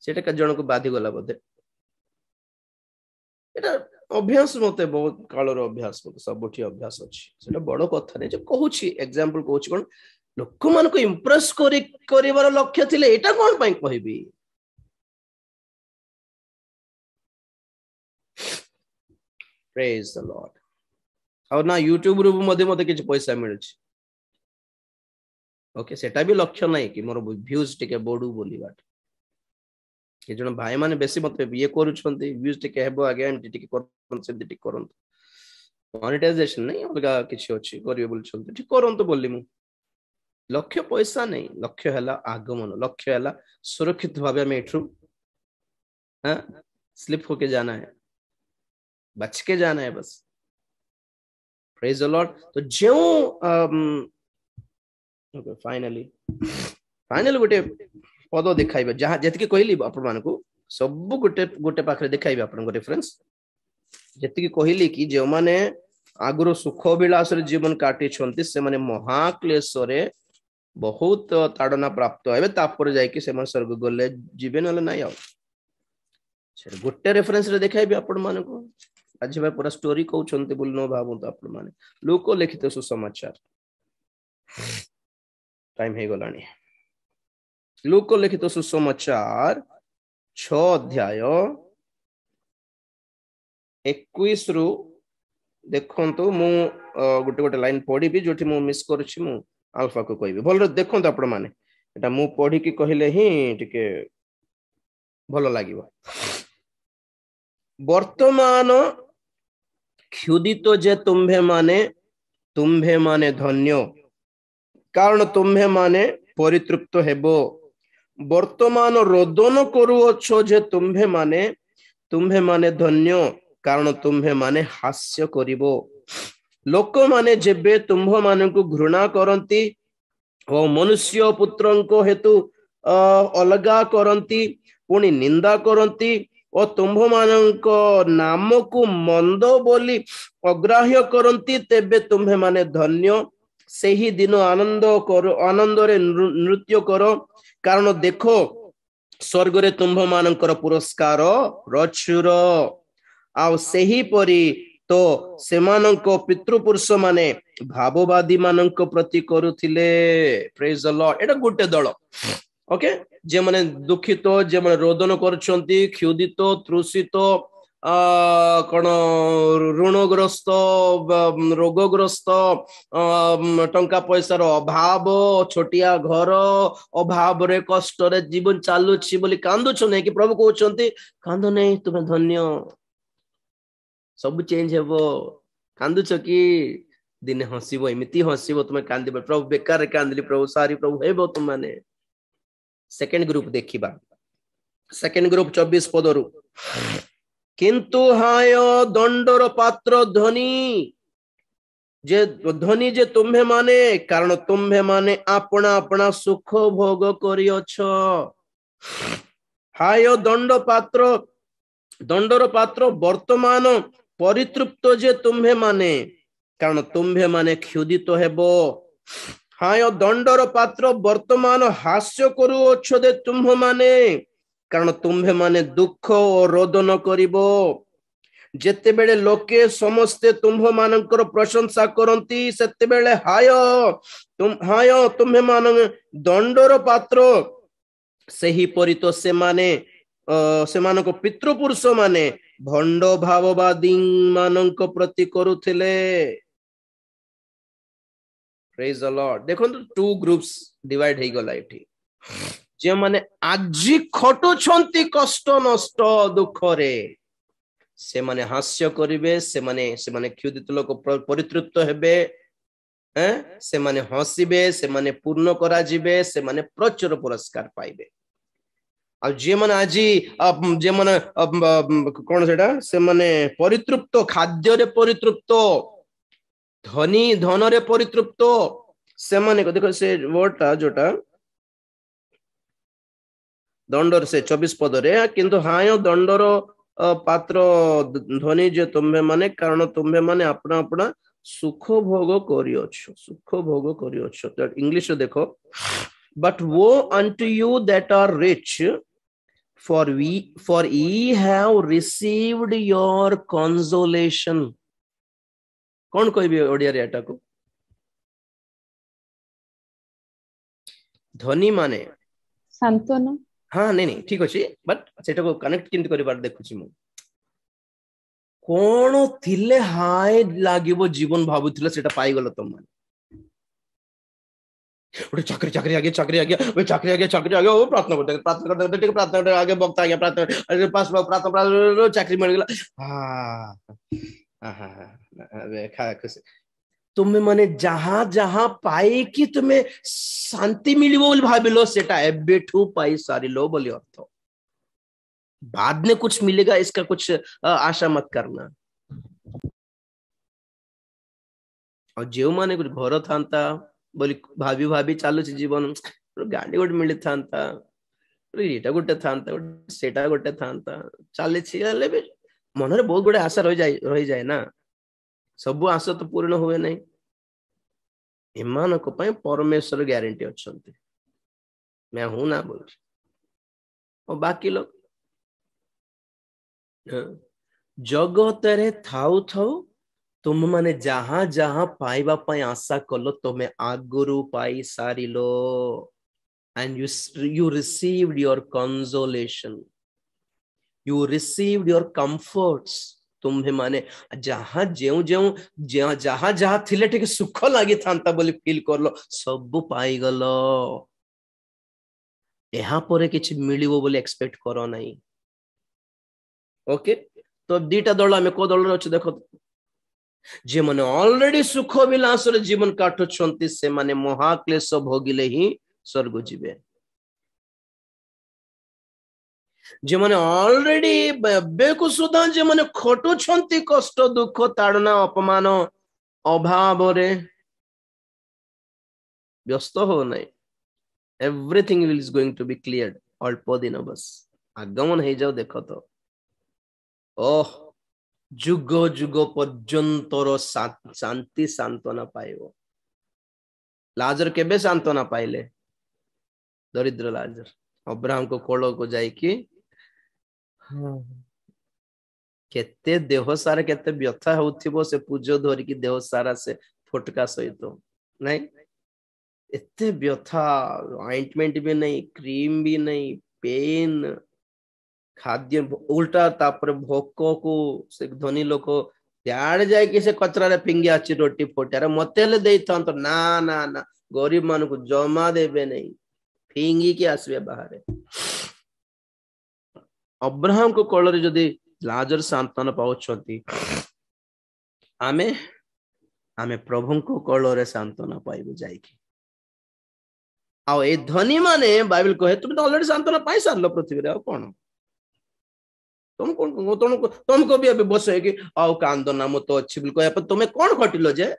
सेटा का जन को बाधी गला बोधे एटा अभ्यास मते बहुत कालर अभ्यास मते सबठी अभ्यास अछि सेटा बड़ कथा नै जे कहूची एग्जांपल कहूची कोन लोक मान को इंप्रेस करिवार लक्ष्य थिले एटा कोन पई कहबी प्रेज द लॉर्ड और ना यूट्यूब रू मते मते किछ पैसा मिल छी ओके सेटा भी लक्ष्य नै कि मोर व्यूज टिके बडू बोली बाट के जण भाई माने बेसी मते ये करूछंती व्यूज टिके हेबो अगेन टिके करन से टिके करन मोनेटाइजेशन नै अलगा किछ अछि करियो बोल छंती ठीक करन तो बोली मु लक्ष्य पैसा नहीं लक्ष्य हला आगमन लक्ष्य हला सुरक्षित भावे में एठू हां स्लिप होके जाना है बच के जाना है बस प्रेज द लॉर्ड तो जो ओके फाइनली गोटे पद देखाइबे जहां जति के कहली अपन मान को सब गोटे पाखरे देखाइबे अपन को रेफरेंस जति के कहली कि जो माने आगुरो सुख विलास रे जीवन काटी छंती से माने महाक्लेश रे बहुत ताड़ना प्राप्त हेबे तापर जाय कि से मन स्वर्ग गले जीवे नले नाही आ से गोटे रेफरेंस रे देखाइबे अपन मान को आज भाई पूरा स्टोरी कहू छंती बोल न भाबू तो अपन माने लोक लिखित सुसमाचार टाइम हे गलानी लोक लिखित सुसमाचार 6 अध्याय 21 रु देखंतु मु गोटे गोटे लाइन पढ़ी भी जोठी मु मिस करछि मु अल्फा को कहबी भल देखंतु आपण माने एटा मु पढ़ी की कहिले ही टिके भलो लागिबो वर्तमान क्षुदित जे तुम्भे माने धन्य कारण तुम्भे माने परितृप्त हेबो वर्तमान रोदन करूअछो जे तुम्भे माने धन्य कारण तुम्भे माने हास्य करिवो लोक माने जेबे तुम्भ मानकु घृणा करंती ओ मनुष्य पुत्रंको हेतु अलगा करंती पुणी निंदा करंती ओ तुम्भ मानंको नाम को मंद बोली अग्राह्य करंती तेबे तुम्भे माने धन्य सेही दिन आनंद रे नृत्य करो कारण देखो स्वर्ग रे तुम्भ मानंकर पुरस्कार प्रचुर आउ सेही परी तो सेमानंको पितृपुरुष माने भाववादी मानंको प्रति करुथिले प्रेज द लॉर्ड एटा गुटे दल ओके जे माने दुखित जे माने रोदन करछंती क्षुदित तृषित कौन ऋणग्रस्त रोगग्रस्त टंका पैसार अभाव छोटिया घर अभाव रे कष्ट रे जीवन चालुछि बोली कांदुछ नै कि प्रभु कहउछंती कांदो नै तुमे धन्य सब चेंज हेबो कांदुछ कि दिने हसिबो एमिति हसिबो तुमे कांदिबो प्रभु बेकार रे कांदली प्रभु सारी प्रभु हेबो तुम माने सेकंड ग्रुप देखिबा सेकंड ग्रुप 24 पदरु किंतु हाय दंडर पात्र धनी जे तुम्हे माने कारण तुम्हे माने अपना अपना सुख भोग करियछ हाय दंडर पात्र वर्तमान परितृप्त जे तुम्हे माने कारण तुम्हे माने क्षुदित हेबो हाय दंडर पात्र वर्तमान हास्य करूअछ दे तुम्ह माने कारण तुम्हे माने दुख और रोदन करिवो जेते बेले लोके समस्ते तुम्ह मानकर प्रशंसा करंती सेते बेले हाय तुम्हे मान दंडर पात्र सेही परि तो से माने सेमानको पितृपुरुष माने भंड भाववादी मानक प्रति करुथिले प्रेज द लॉर्ड देखो टू ग्रुप्स डिवाइड हे गला एठी जे माने आजी खटु छंती कष्ट नष्ट दुख रे से माने हास्य करिवे से माने क्षुदित लोक परितृप्त हेबे से माने हसिबे से माने पूर्ण करा जिवे से माने प्रचुर पुरस्कार पाइबे आ जे माने आजी जे माने कोन सेटा से माने परितृप्त खाद्य रे परितृप्त धनी धन रे परितृप्त से माने देखो से वर्डटा जोटा दंडर से 24 पद रे किंतु हाय दंडर पात्र ध्वनि जे तुम्हें माने कारण तुम्हें माने अपना अपना सुख भोग करियोछ सुख भोग करियोछ तो इंग्लिश देखो बट वो unto you that are rich for ye have received your consolation कौन कहबे ओडिया रे एटा को ध्वनि माने सांत्वना हाँ नहीं ठीक अच्छे बट सेटा को कनेक्ट किंतु करिबार देखुची मु कोन थिले हाय लागिबो जीवन भाबुथिला सेटा पाई गलो तुम माने ओटे चाकरी आ गया ओ चाकरी आ गया ओ प्रार्थना करते ठीक प्रार्थना करते आगे वक्त आ गया प्रार्थना अरे पास प्रार्थना चाकरी मिल गला हां हां खा खुशी तुम्हें माने जहां जहां पाए कि तुम्हें शांति मिली बोल भाबिलो सेटा एबेठू पाई सारी लो बोली अर्थ बाद में कुछ मिलेगा इसका कुछ आशा मत करना और जो माने कुछ घर थांता बोली भाभी भाभी चालू जीवन गाड़ी गोटे मिली थांता एटा गोटे थांता सेटा गोटे थांता चली भी मन में बहुत गुड़े आशा रही जाए ना सब आशा तो पूर्ण हुए नहीं इमानक परमेश्वर ग्यारंटी अच्छा मैं हूं ना बोल और बाकी लोग जगत रे थाउ थाउ तुम माने जहां जहां पाइबा पाई आशा कलो तुम्हें आगुरु पाई सारी लो and you received your consolation you received your comforts तुम्हें माने जहां जेउ जेउ जहां जहां थिले ठीक सुख लागी थांता बोली फील करलो सब पाई गलो यहाँ परे किछि मिलिबो बोली एक्सपेक्ट करो नहीं ओके तो दीटा दल आमे को दल अछि देखो जे माने ऑलरेडी सुख विलास रे जीवन काटुछंती से माने महाक्लेश भोगिले ही स्वर्ग जीवे जे माने ऑलरेडी बेकु सुधा जे माने खटु छंती कष्ट दुख ताड़ना अपमान अभाव रे व्यस्त हो नहीं everything is going to be cleared अल्प दिन बस आगमन हे जाओ देखो तो ओह जुग जुग पर्यंतर शांति सांत्वना पाइबो लाजर केबे सांत्वना पाइले दरिद्र लाजर अब्राहम को कोलो को जाई कि केते देह सारा केते व्यथा होथिबो से पूजो धरि कि देह सारा से फटका सहित नहीं एते व्यथा ऑइंटमेंट भी नहीं क्रीम भी नहीं पेन खाद्य उल्टा तापर भोक को से धनी लोक यार जाए कि से कचरा रे पिंगी आछि रोटी फोटार मते ले देई थां तो ना ना ना गरीब मान को जमा देबे नहीं फिंगी के आसबे बाहर अब्राहम को कोଳରେ जदि लाजर सांत्वना पाउछंती आमे आमे प्रभु को कोଳରେ सांत्वना पाइबो जाई कि आ ए धनी माने बाइबल कहे तुम तो ऑलरेडी सांत्वना पाई सारलो पृथ्वी रे आ कोन तुमको भी अभी बस है कि आओ कांदो ना मो तो अच्छी बिल्कुल पर तुम्हें कौन घटिलो जे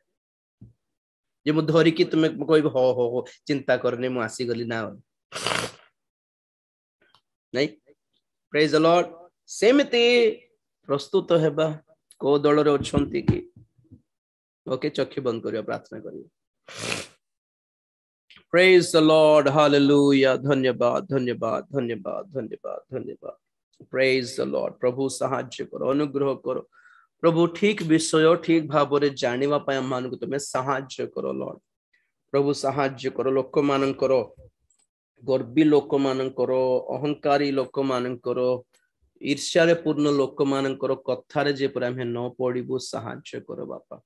मु धरी कि तुम्हें कोई हो चिंता करने मु आसी गली ना नहीं प्रेज द लॉर्ड सेमती प्रस्तुत हेबा को दल रे अछंती कि ओके चक्षु बंद करियो प्रार्थना करियो प्रेज द लॉर्ड हालेलुया धन्यवाद धन्यवाद धन्यवाद धन्यवाद धन्यवाद प्रेज द लॉर्ड प्रभु सहाय्य करो अनुग्रह करो प्रभु ठीक विषय ठीक भाव रे जानिबा पय मान को तुमे सहाय्य करो लॉर्ड प्रभु सहाय्य करो लोक मान करो गर्वी लोक मान करो अहंकारी लोक मान करो ईर्ष्या रे पूर्ण लोक मान करो कथा रे जे पर हम न पड़िबो सहाय्य करो बापा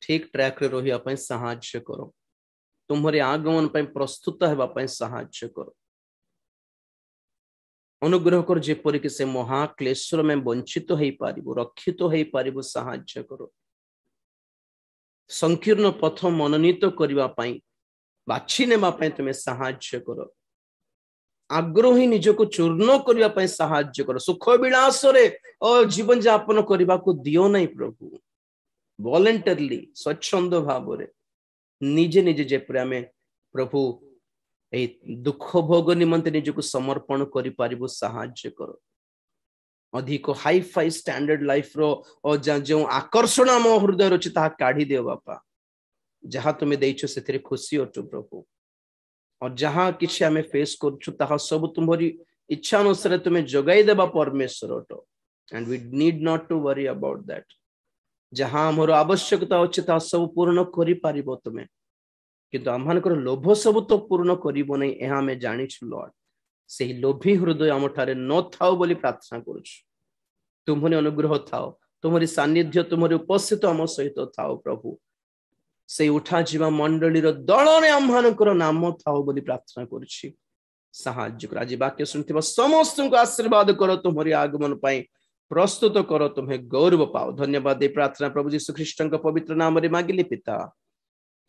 ठीक ट्रैक रे रहिया पय सहाय्य करो तुम्हारे आगमन पय प्रस्तुत हेबा पय सहाय्य करो अनुग्रह कर जेपरि कि से महाक्लेशर में वंचित हो पारिबो रक्षित हो पारिबो सहाय्य करो संकीर्ण पथ मनोनीत करबा पई बाछि नेबा पई तुमे सहाय्य करो आग्रही निजको चूर्ण करबा पई सहाय्य करो सुख विलास रे और जीवन यापन करबा को दियो नहीं प्रभु वॉलंटरली स्वच्छंद भाव रे निजे निजे जेपरि हमें प्रभु ए दुख भोग निमंते निजको समर्पण करि पारिबो सहाय्य करो अधिक हाई फाई स्टैंडर्ड लाइफ रो और जो आकर्षण आम हृदय रही काढ़ी दियो बापा जहाँ तुम्हें देइछो से खुशी अटु प्रभु और जहाँ किसी आम फेस कर सब तुम्हारी इच्छा अनुसार तुम्हें जगाई देबा परमेश्वर अटो and we need not to worry about that जहाँ आमर आवश्यकता अच्छे सब पूर्ण करि पारिबो तुम्हें किंतु आमମାନଙ୍କର लोभ सब तो पूर्ण करिबो नहीं एहा हमें जानिछु लॉर्ड सेही लोभी हृदय आम ठारे न थाओ बोली प्रार्थना करूछु तुम्हारे अनुग्रह थाओ तुम्हारी सानिध्य तुम्हारी उपस्थित आम सहित थाओ प्रभु से उठा जीवा मंडली दल ने आमମାନଙ୍କର नाम थाओ बोली प्रार्थना करूछि साहाय्य कर आज वाक्य सुनथिबा समस्त को आशीर्वाद करो तुम्हारी आगमन पाई प्रस्तुत करो तुम्हें गौरव पाओ धन्यवाद दे प्रार्थना प्रभु यीशु ख्रीष्ट पवित्र नाम रे मागिली पिता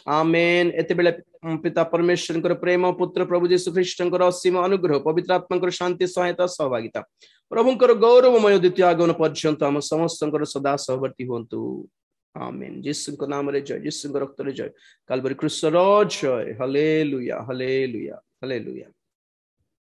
आमेन एते बेले पिता परमेश्वर प्रेम पुत्र प्रभु यीशु ख्रीष्ट असीम अनुग्रह पवित्र आत्मा शांति सहायता सहभागिता प्रभुंकर गौरवमय द्वितीय आगमन पर्यंत आम समस्त सदा सहवर्ती होंतु आमेन यीशु नाम रे जय यीशु रक्त रे जय काल्वरी क्रूस रो जय हालेलुया हालेलुया हालेलुया।